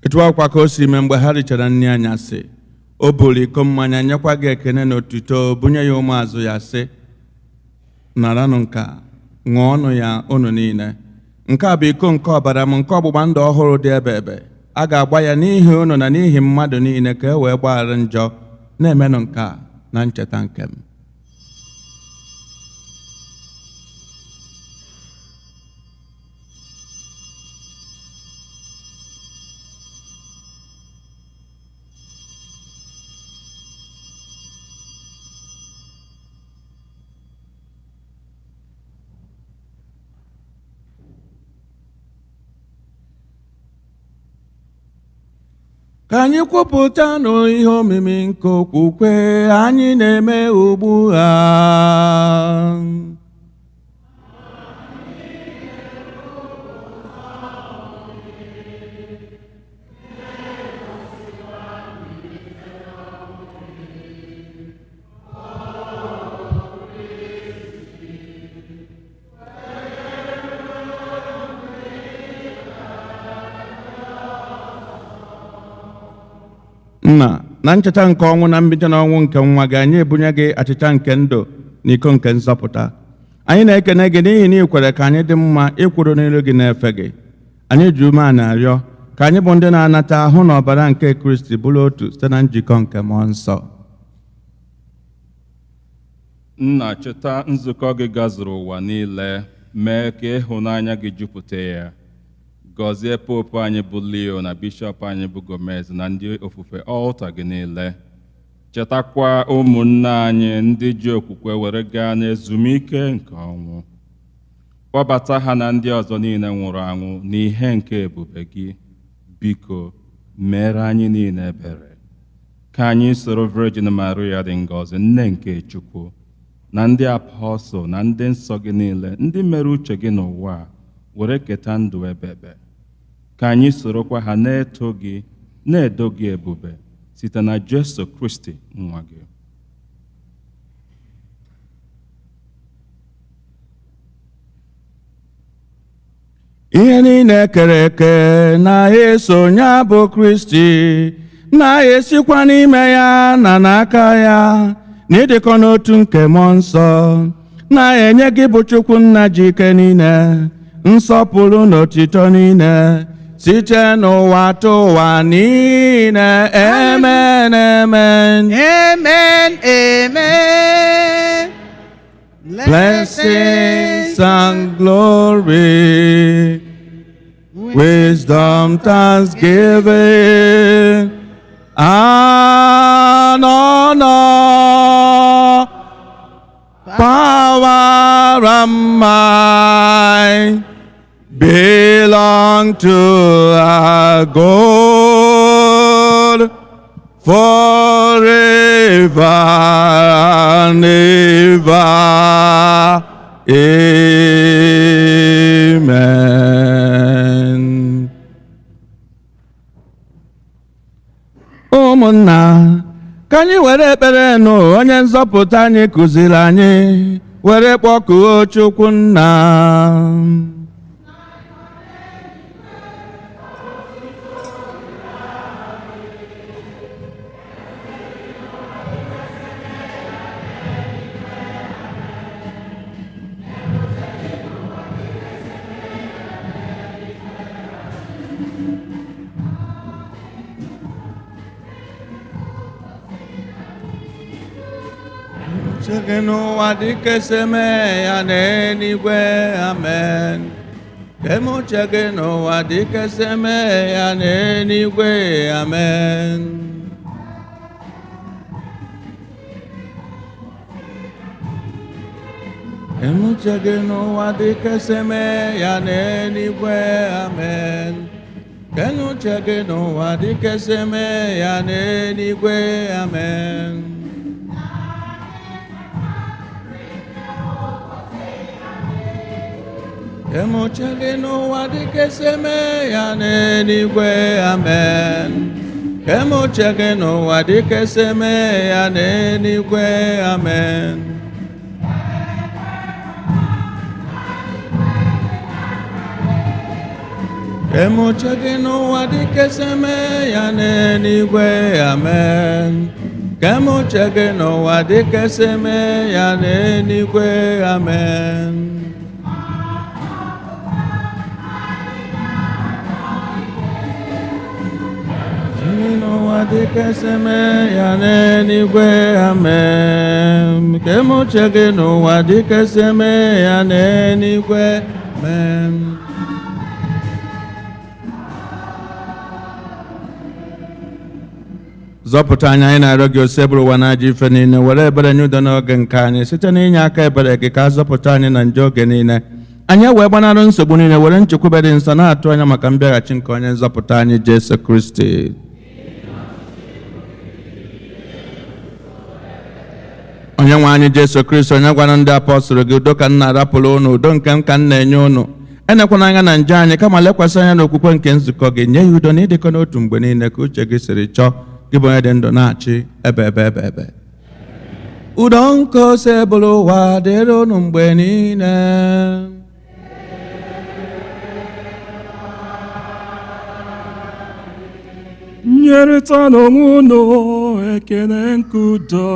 Etu akwa ka o si mee mgbe ha richara nri anyasị, o buru iko mmanya nyekwa gị ekene na otuto bunye ya ụmụazụ ya sị, naranụ nke a, ṅụọnụ ya unu niile. Nke a bụ iko nke ọbara m nke ọgbụgba ndụ ọhụrụ dị ebe ebe. A ga-agba ya n'ihi unu na n'ihi mmadụ niile ka e wee gbaghara njọ. Na-emenụ nke a na ncheta nke m. Ka anyị kwupụta n'ihe omimi nke okwukwe anyị na-eme ugbu a. Nna, na ncheta nke ọnwụ na mbido n'ọnwụ nke nwa gị, anyị ebunye gị achịcha nke ndụ na iko nke nzọpụta. Anyị na-ekene gị n'ihi na ị kwere ka anyị dị mma ịkwụrụ n'iru gị na-efe gị. Anyị ji ume a na-arịọ ka anyị bụ ndị na-anata ahụ na ọbara nke Kristi bụrụ otu site na njikọ nke mmụọ nsọ. Nna, cheta nzukọ gị gazuru ụwa niile, mee ka ịhụnanya gị jupụta ya. Gọzie Pope anyị bụ Leo na Bishọp anyị bụ Gomez na ndị ofufe ọlta gị niile. Chetakwa ụmụnne anyị ndị ji okwukwe were gaa n'ezumike nke ọnwụ. Kpọbata ha na ndị ọzọ niile nwụrụ anwụ n'ihe nke ebube gị. Biko, mere anyị niile ebere. Ka anyị soro Virgin Maria dị ngọzi, nne nke Chukwu, na ndị apọstọl na ndị nsọ gị niile, ndị mere uche gị n'ụwa were keta ndụ ebebe. Ka anyị sorokwa ha na-eto gị, na-edo gị ebube site na Jesu Kristi nwa gị. Ihe niile kere eke na-eso ya bụ Kristi, na-esikwa n'ime ya na n'aka ya, na ịdịkọ n'otu nke mmụọ nsọ, na-enye gị bụ Chukwu Nna ji ike niile, nsọpụrụ na otito niile, site n'ụwa tụwa niile. Amen, amen. Amen, amen. Blessings and glory, wisdom, thanksgiving, and honor, power and might belong to our God forever and ever. Amen. Ụmụnna, ka anyị were ekpere nụ onye nzọpụta anyị kụziri anyị, were kpọkuo Chukwu Nna. Chege n'ụwa dịka esi eme ya n'eluigwe, amen. Kemo chege n'ụwa dịka esi eme ya n'eluigwe, amen. Kemo chege n'ụwa dịka esi eme ya n'eluigwe, amen. Kemo chege n'ụwa dịka esi eme ya n'eluigwe, amen. Kemochege n'ụwa dịka esi eme ya n'eluigwe, amen. Kemochege n'ụwa dịka esi eme ya n'eluigwe, amen. Emuche gị n'ụwa dịka esi eme ya n'eluigwe, amen. Kemuche gị n'ụwa dịka esi eme ya n'eluigwe, amen. N'ụwa dịka esi eme ya n'eluigwe, amen. Kemuche gị n'ụwa dịka esi eme ya n'eluigwe, amen. Zọpụta anyị, anyị na-arịọ gị ose bụrụ ụwa na-ajọ ife niile, were ebere nye udo n'oge nke anyị site n'inye aka ebere gị ka a zọpụta anyị na njọ oge niile, anyị wee gbanarị nsogbu niile, were nchekwube dị nsọ na-atụ anya maka mbịaghachi nke onye nzọpụta anyị Jesu Kristi. Onye nwe anyị Jesu Kristi, onye gwara ndị apọstụl gị, udo ka m na-arapụrụ unu, udo nke m ka m na-enye unu, enekwana anya na njọ anyị, kama lekwasị anya n'okwukwe nke nzukọ gị, nye ya udo na ịdịkọ n'otu mgbe niile ka uche gị siri chọọ, gị bụ onye dị ndụ na-achị ebe. Udo nke ose bụrụ ụwa dịrị unu mgbe niile. Nyerịta n'onwe unu ekele nke udo.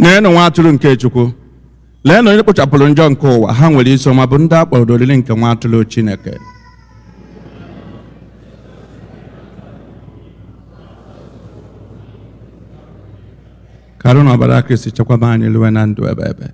Neenụ nwa atụrụ nke Chukwu, leenụ onye kpochapụrụ njọ nke ụwa, ha nwere isi ọma, bụ ndị akpọrọ oriri nke nwa atụrụ Chineke. Ka arụ na ọbara Kristi chekwaba anyị luwe na ndụ ebe.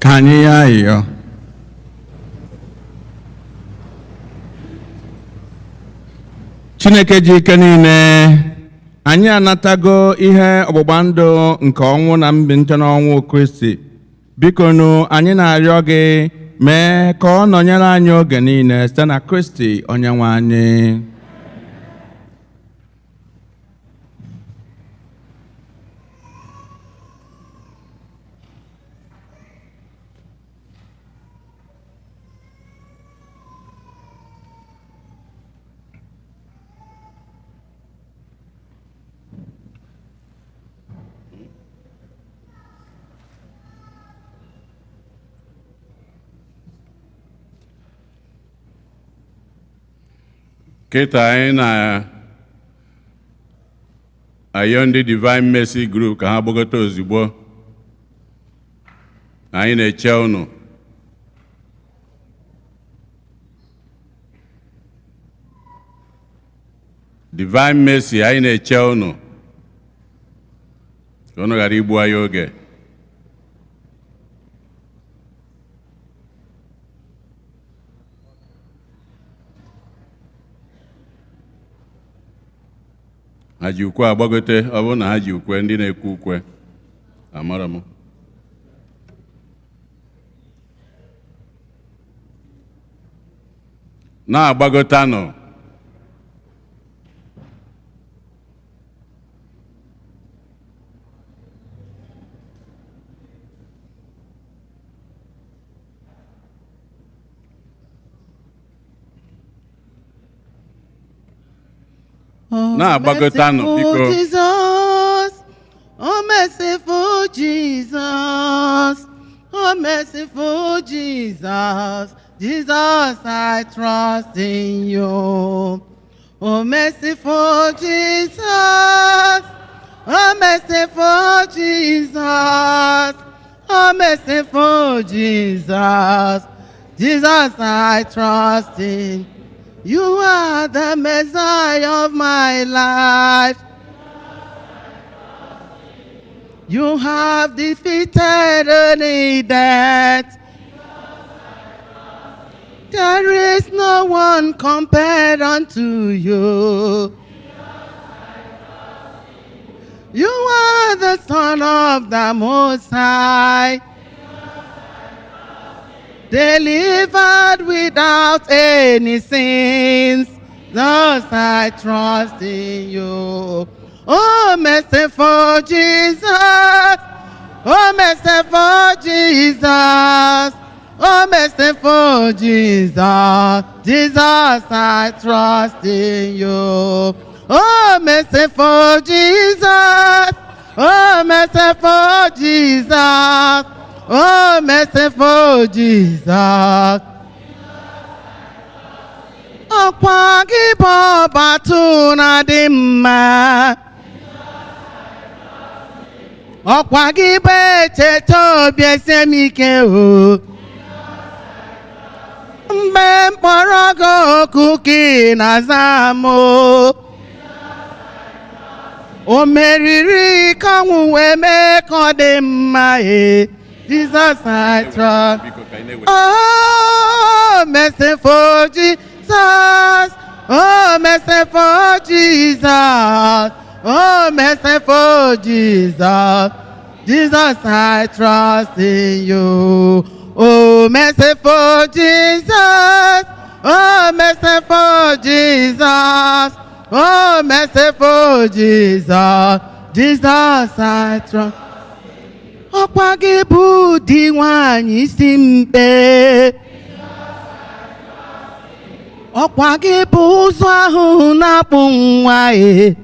Ka anyị ya ayọ. Chineke ji ike niile, anyị anatago ihe ọgbụgba ndụ nke ọnwụ na mbilite n'ọnwụ Kristi. Biko nụ anyị na-arịọ gị mee ka ọ nọnyere anyị oge niile site na Kristi Onyenwe anyị. Kịta anyị na-ayọ ndị Divine Mercy Group ka ha gbagote ozugbo. Anyị na-eche unu. Divine Mercy, anyị na-eche unu. Ka unu ghara igbu anyị oge. Ha ji ukwe agbagote, ọ bụrụ na ha ji ukwe, ndị na-ekwe ukwe amara m. Na-agbagotanụ. Na-agbagotanụ biko. Jesus, oh merciful Jesus, oh merciful Jesus, Jesus, I trust in you. Oh merciful Jesus, oh merciful Jesus, oh merciful Jesus, Jesus, I trust in you. You are the Messiah of my life. You have defeated any death. There is no one compared unto you. You are the Son of the Most High, delivered without any sins. Thus I trust in you. Oh merciful Jesus, oh merciful Jesus, oh merciful Jesus, Jesus, I trust in you. Oh merciful Jesus, oh merciful Jesus, oh merciful Jesus. Ọkwa gị bụ ọbatu na dị mma. Ọkwa gị bụ echeta obi esi m ike o. Mgbe mkpọrọ gị oku gị na-aza m o. O meriri ka ọnwụ wee mee ka ọ dị mma e. Jesus, I trust. Oh, merciful Jesus. Oh, merciful Jesus. Oh, merciful Jesus. Jesus, I trust in you. Oh, merciful Jesus. Oh, merciful Jesus. Oh, merciful Jesus. Jesus, I trust. Ọkwa gị bụ di nwanyị isi mkpe. Ọkwa gị bụ ụzọ ahụ na-akpụ nwa e.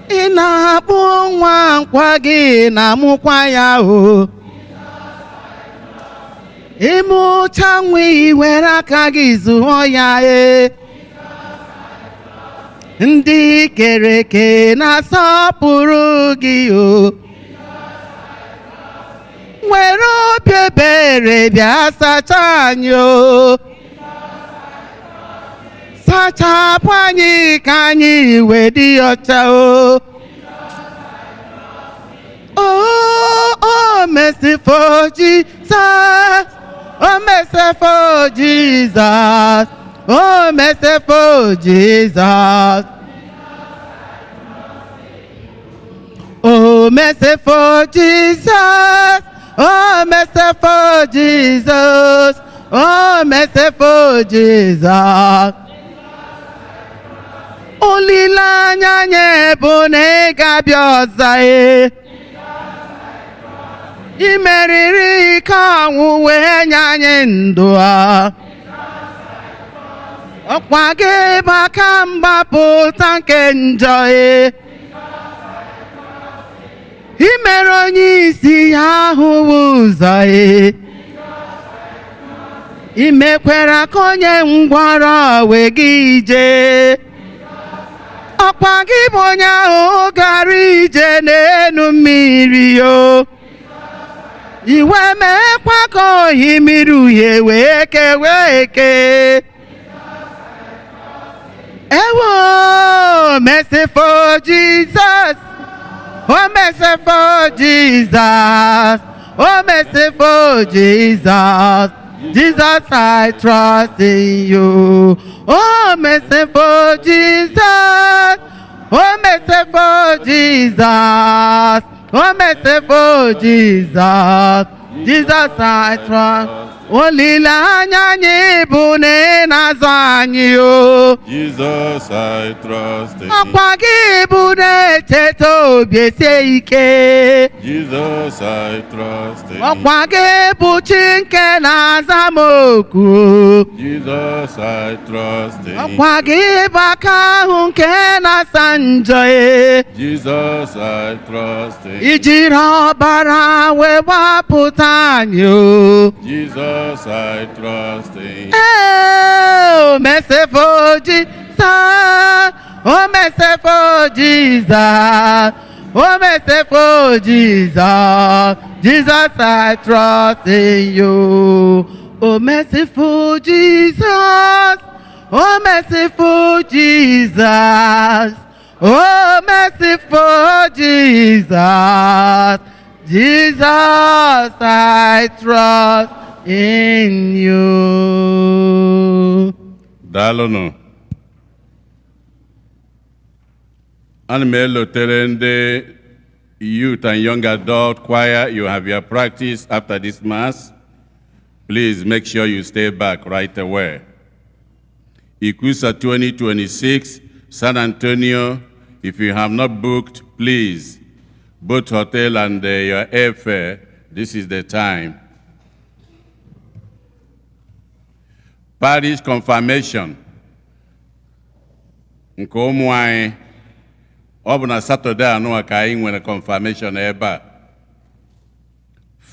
Ị na-akpụ nwa nkwa gị na-amụkwa ya o. Ịmụcha nwa iwere aka gị zụọ ya e. Ndị kere eke na-asọpụrụ gị o. Nwere obi ebere bịa sachaa anyị o. Sachapụ anyị ka anyị wee dị ọcha o. Oh, oh Oh, merciful Jesus. Oh, merciful Jesus. Oh, merciful Jesus. Oh, merciful Jesus. Oh, merciful Jesus. Oh, merciful Jesus. Olileanya nye bụ na ị ga-abịa ọzọ e. I meriri ike ọnwụ wee nye anyị ndụ a. Ọkwa gị bụ aka mgbapụta nke njọ e. I mere onye isi ya ahụ ụzọ e. I mekwara ka onye ngwọrọ wee gị ije. Ọkwa gị bụ onye ahụ gara ije n'elu mmiri yo. Iwe mekwa ka oyi mmiri uhie wee kewee eke. Ewo, merciful Jesus. Oh, merciful Jesus. Oh, merciful Jesus. Jesus, I trust in you. Oh, merciful Jesus. Oh, merciful Jesus. Oh, merciful Jesus. Jesus, I trust. Olileanya anyị bụ na ị na-azụ anyị o. Jesus, I trust in Ọkwa gị bụ na-echeta obi esie ike. Jesus, I trust in Ọkwa gị bụ chi nke na-aza m oku. Jesus, I trust in Ọkwa gị bụ aka ahụ nke na-asa njọ e. Jesus, I trust in I jiri ọbara wee gbapụta anyị o. Jesus, I trust in Oh, merciful Jesus. Oh, merciful Jesus. Oh, merciful Jesus. Jesus, I trust in you. Oh, merciful Jesus. Oh, merciful Jesus. Oh, merciful Jesus. Jesus, I trust in you. Daalụnụ. Ana m elotere ndị youth and young adult choir. You have your practice after this mass. Please make sure you stay back right away. Ikusa 2026, San Antonio. If you have not booked, please, both hotel and your airfare, this is the time. Parish confirmation. Nke ụmụ anyị, ọ bụ na Saturday anụwa ka anyị nwere confirmation ebe a.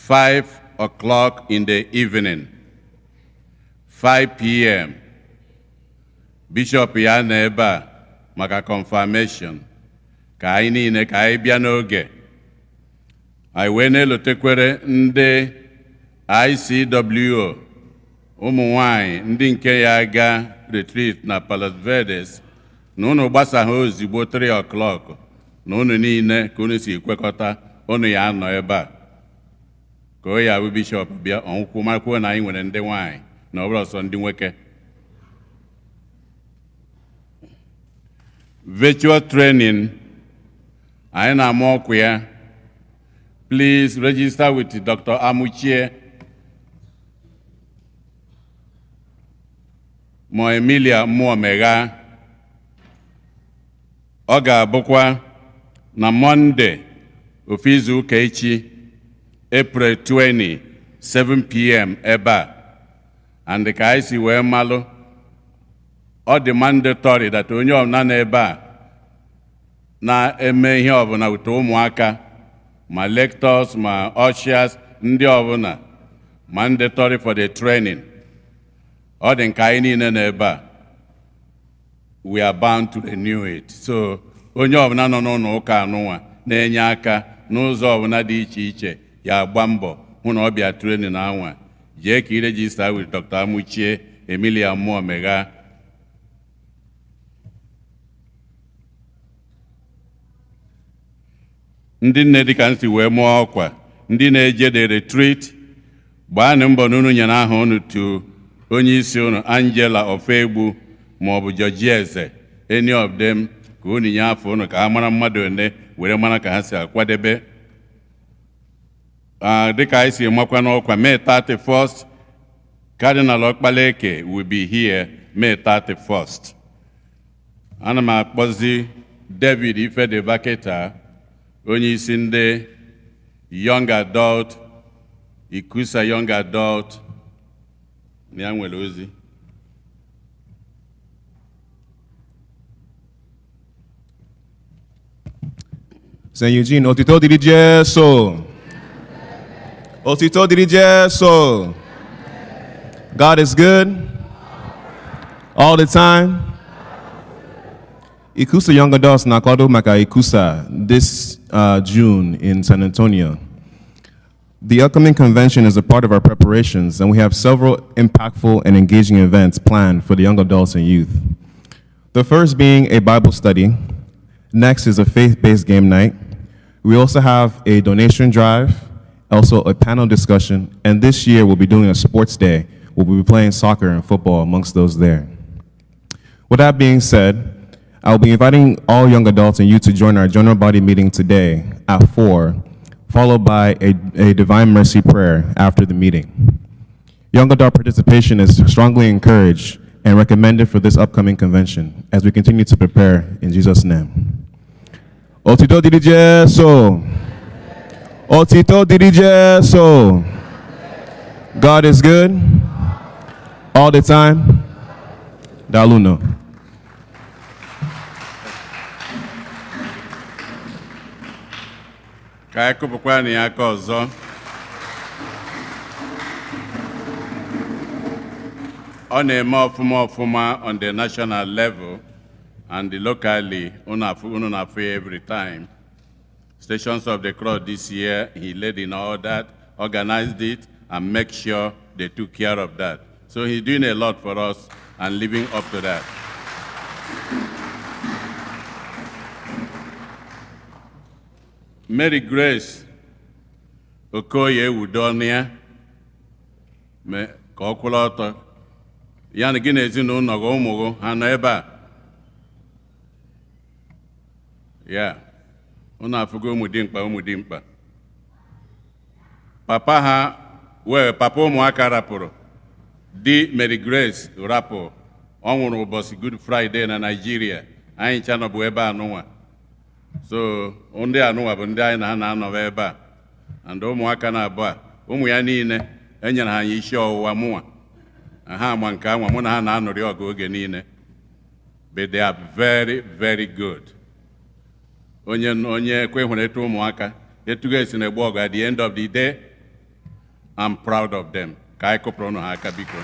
5 o'clock in the evening. 5 p.m. Bishop ya na ebe a maka confirmation. Ka anyị niile ka anyị bịa n'oge. Anyị wee na-elotekwere ndị ICWO, ụmụ nwanyị ndị nke ya ga retreat na Palos Verdes, na unu gbasa ha ozigbo 3 o'clock, na unu niile ka unu si kwekọta unu ya anọ ebe a. Ka o ya bụ bishọp bịa ọnwụkwụ makwuo na anyị nwere ndị nwanyị na ọ bụrụ ọsọ ndị nwoke. Virtual training, anyị na-ama ọkụ ya. Please register with Dr. Amuchie Mo Emilia Muomega. Ọ ga-abụkwa na Monday ofu izu ụka echi, April 20, 7 p.m. ebe a. And ka anyị si wee malụ, ọ dị mandatory that onye ọbụla n'ebe a na-eme ihe ọbụla wute ụmụaka, ma lectors, ma ushers, ndị ọbụla, mandatory for the training. Ọ dị nke anyị niile n'ebe a. We are bound to renew it. So, onye ọbụla nọ n'ụlọ ụka anụnwa na-enye aka n'ụzọ ọbụla dị iche iche ya agba mbọ hụ na ọ bịa training anwa. Jee ka i register with Dr. Amuchie Emilia Muomega. Ndị nne dịka nsi wee mụọ ọkwa, ndị na-eje the retreat, gbaanụ mbọ n'unu nyere aha unu to onye isi unu Angela Ofegbu ma ọ bụ George Eze, any of them, ka unu nye afọ unu ka ha mara mmadụ one were mara ka ha si akwadebe. Dịka anyị si makwa n'ọkwa May 31st, Cardinal Okpaleke will be here May 31st. Ana m akpọzi David Ifedebaketa, onye isi ndị young adult, Ikusa young adult, ya nwere ozi. Saint Eugene, otito diri Jesu. Otito diri Jesu. God is good all the time. Ikusa young adults nakwado maka Ikusa this June in San Antonio. The upcoming convention is a part of our preparations, and we have several impactful and engaging events planned for the young adults and youth. The first being a Bible study. Next is a faith-based game night. We also have a donation drive, also a panel discussion, and this year we'll be doing a sports day. We'll be playing soccer and football amongst those there. With that being said, I'll be inviting all young adults and youth to join our general body meeting today at 4, followed by a Divine Mercy prayer after the meeting. Young adult participation is strongly encouraged and recommended for this upcoming convention as we continue to prepare in Jesus' name. Otito diri Jesu. Otito diri Jesu. God is good all the time. Daluno. Ka anyị kụpụkwa ya aka ọzọ. Ọ na-eme ọfụma on the national level and locally, unu na-afụ ya every time. Stations of the Cross this year, he led in all that, organized it, and make sure they took care of that. So he's doing a lot for us and living up to that. Mary Grace Okoye Udonia me ka ọ kwụla ọtọ ya na gị na ezinụlọ gị ụmụ gị ha nọ ebe a ya unu afụgo ụmụ dimkpa papa ha papa ụmụaka rapụrụ di Mary Grace rapụ ọ nwụrụ ụbọchị Good Friday na Nigeria anyị ncha nọ bụ ebe anụnwa. So ndị anụnwa bụ ndị anyị na ha na-anọwa ebe a and ụmụaka na-abụ a ụmụ ya niile enyere ha isi ọwụwa mụnwa ha ama nke anwa mụ na ha na-anọrị ọgụ oge niile, but they are very very good. onye ekwe hụrụ etu ụmụaka etugo esi na-egbu ọgụ at the end of the day, I'm proud of them. Ka anyị kụpụrụ ụnụ ha aka biko.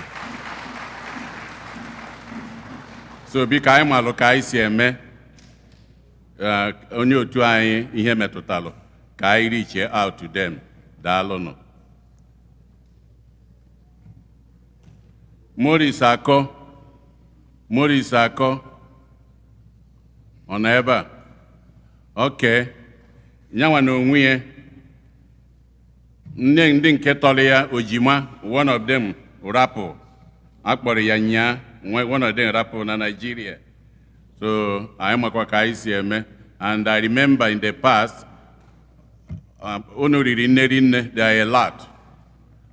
So biko anyị malụ ka anyị si eme onye otu anyị ihe metụtalụ ka anyị reach out to them. Daalụnụ. Morris Akọ ọ nọ ebe a? Okay. Nyanwa na onwe ya ndị nke tọrọ ya ojima, one of them rapụ akpọrọ ya nya, one of them rapụ na Nigeria. So anyị makwa ka anyị si eme, and I remember in the past unu riri nne there are a lot.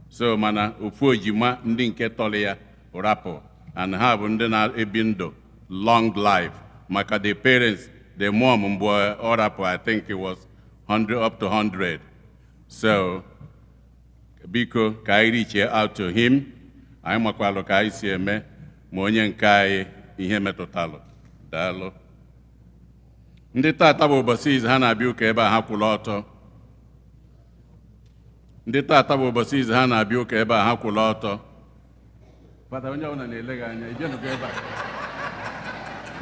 So mana ofu ojima ndị nke tọrọ ya rapụ, and ha bụ ndị na-ebi ndụ long life maka the parents, the mom mgbe ọ rapụ, I think it was 100 up to 100. So biko ka anyị reach out to him. Anyị makwalụ ka anyị si eme ma onye nke anyị ihe metụtalụ. Daalụ. Ndị tata bụ ụbọchị izu ha na-abịa ụka ebe a ha kwụrụ ọtọ. Ndị tata bụ ụbọchị izu ha na-abịa ụka ebe a ha kwụrụ ọtọ. Fada onye ọbụla na-ele gị anya, ijenugo ebe a.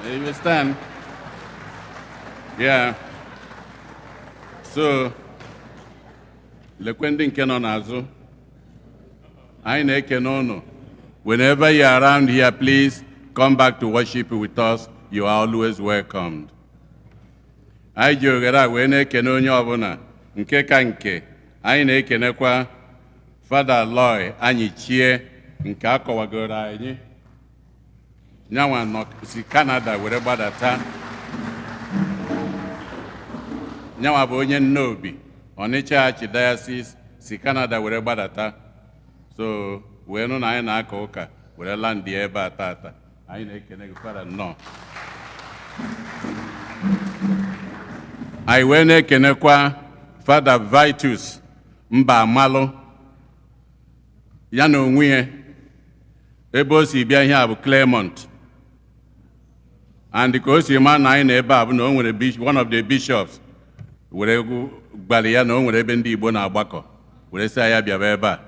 You stand. Yeah. So lekwe ndị nke nọ n'azụ anyị na-ekene unu. Whenever you are around here, please come back to worship with us. You are always welcomed. Anyị ji oghere a wee na-ekene onye ọbụla nke ka nke anyị na-ekenekwa Fada Loy anyị chie nke akọwagoro anyị nyanwa nọ si Canada were gbadata nyanwa bụ onye Nnobi Onitsha Archdiocese si Canada were gbadata so wee nụ na anyị na-aka ụka were landị ebe a tata anyị na-ekene gị Fada nnọọ anyị wee na-ekenekwa Fada Vitus Mba Amalụ ya na onwe ya ebe o si bịa ihe a bụ Claremont and ka o si ma na anyị na ebe a bụ na o nwere one of the bishops were gbalị ya na o nwere ebe ndị Igbo na-agbakọ were sị ya bịaba ebe a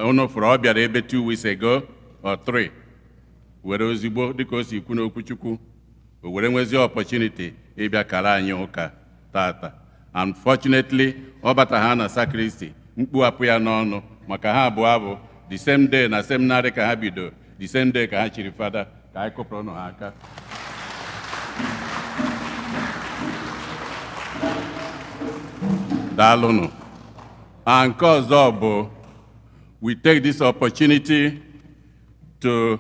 unu fụrụ ọ bịara ebe 2 weeks ago or 3 were ozigbo dịka o si kwu n'okwuchukwu o were nwezi opportunity ịbịa kara anyị ụka tata. Unfortunately ọ bata ha na sacristy mkpu apụ ya n'ọnụ maka ha abụọ abụ the same day na seminary ka ha bido the same day ka ha chiri fada ka anyị kụpụrụ nụ ha aka. Daalụnụ. Nke ọzọ bụ we take this opportunity to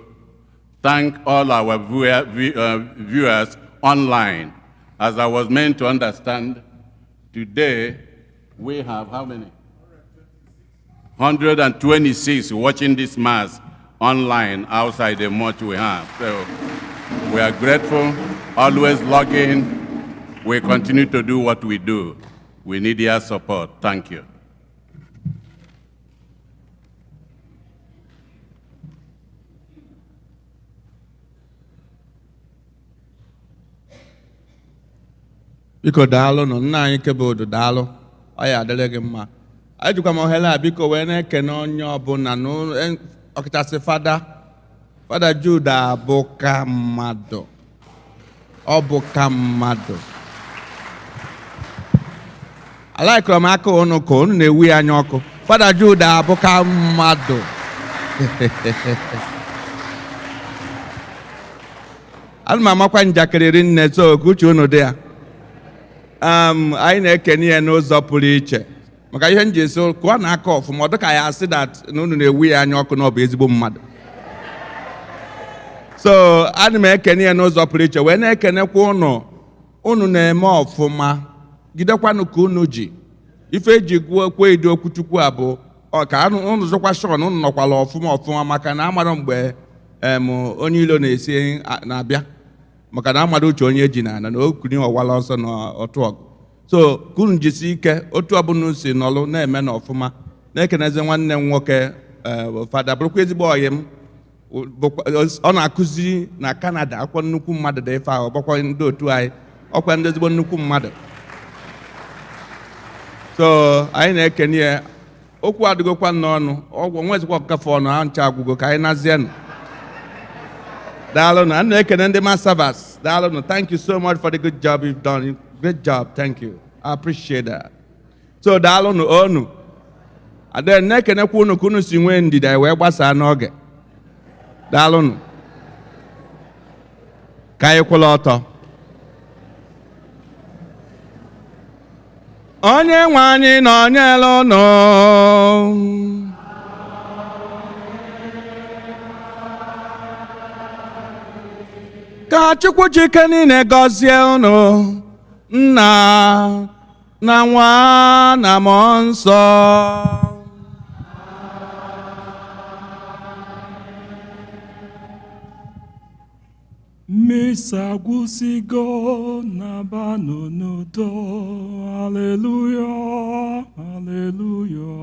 thank all our viewers online. As I was meant to understand, today we have how many? 126 watching this Mass online outside the mosque we have. So we are grateful, always log in. We continue to do what we do. We need your support. Thank you. Biko daalụ nọ nna anyị kebodo daalụ ọ ya adịrị gị mma anyị jikwa m ohere a biko wee na-ekene onye ọbụla ọkachasị Fada Jude bụ ka mmadụ ọ bụ ka mmadụ alaikọrọ m aka unu ka unu na-ewu ya anya ọkụ Fada Jude bụ ka mmadụ ana m amakwa njakịrị nne so ka uche unu dị ya anyị na-ekene ya n'ụzọ pụrụ iche maka ihe nji so kụọ na aka ọfụma ọ dịka ya asị that na unu na-ewu ya anya ọkụ na ọ bụ ezigbo mmadụ so ana m ekene ya n'ụzọ pụrụ iche wee na-ekenekwa unu na-eme ọfụma gidekwanụ ka unu ji ife eji kwe edo okwuchukwu a bụ ka unu zụkwa shọn unu nọkwala ọfụma maka na amara mgbe onye ilo na-esi na-abịa maka na amara uche onye ji na okuni ọwala ọsọ na otu ọgụ so kunu jisi ike otu ọbụla si nọlụ na-eme na ọfụma na-ekenezi nwanne m nwoke Fada bụrụkwa ezigbo ọyị m ọ na-akụzi na Canada akwụkwọ nnukwu mmadụ dị ife ahụ ọgbakwa ndị otu anyị ọkwa ndị ezigbo nnukwu mmadụ so anyị na-ekene ya okwu adịgokwa n'ọnụ ọgwụ nwezikwa ọkafe ọnụ ha ncha agwụgo ka anyị nazienụ Daalụnụ. I'm ekene ndị Massavas. Daalụnụ. Thank you so much for the good job you've done. Great job. Thank you. I appreciate that. So daalụnụ onu. Ada na-ekene kwa unu ka unu si nwee ndida wee gbasaa n'oge. Daalụnụ. Ka anyị kwụla ọtọ. Onye nwe anyị nọnyere unu. Ka Chukwu Chike niile gọzie unu Nna na Nwa na Mmụọ Nsọ. Misa gwụsịgo na-abanụ n'udo. Hallelujah, hallelujah.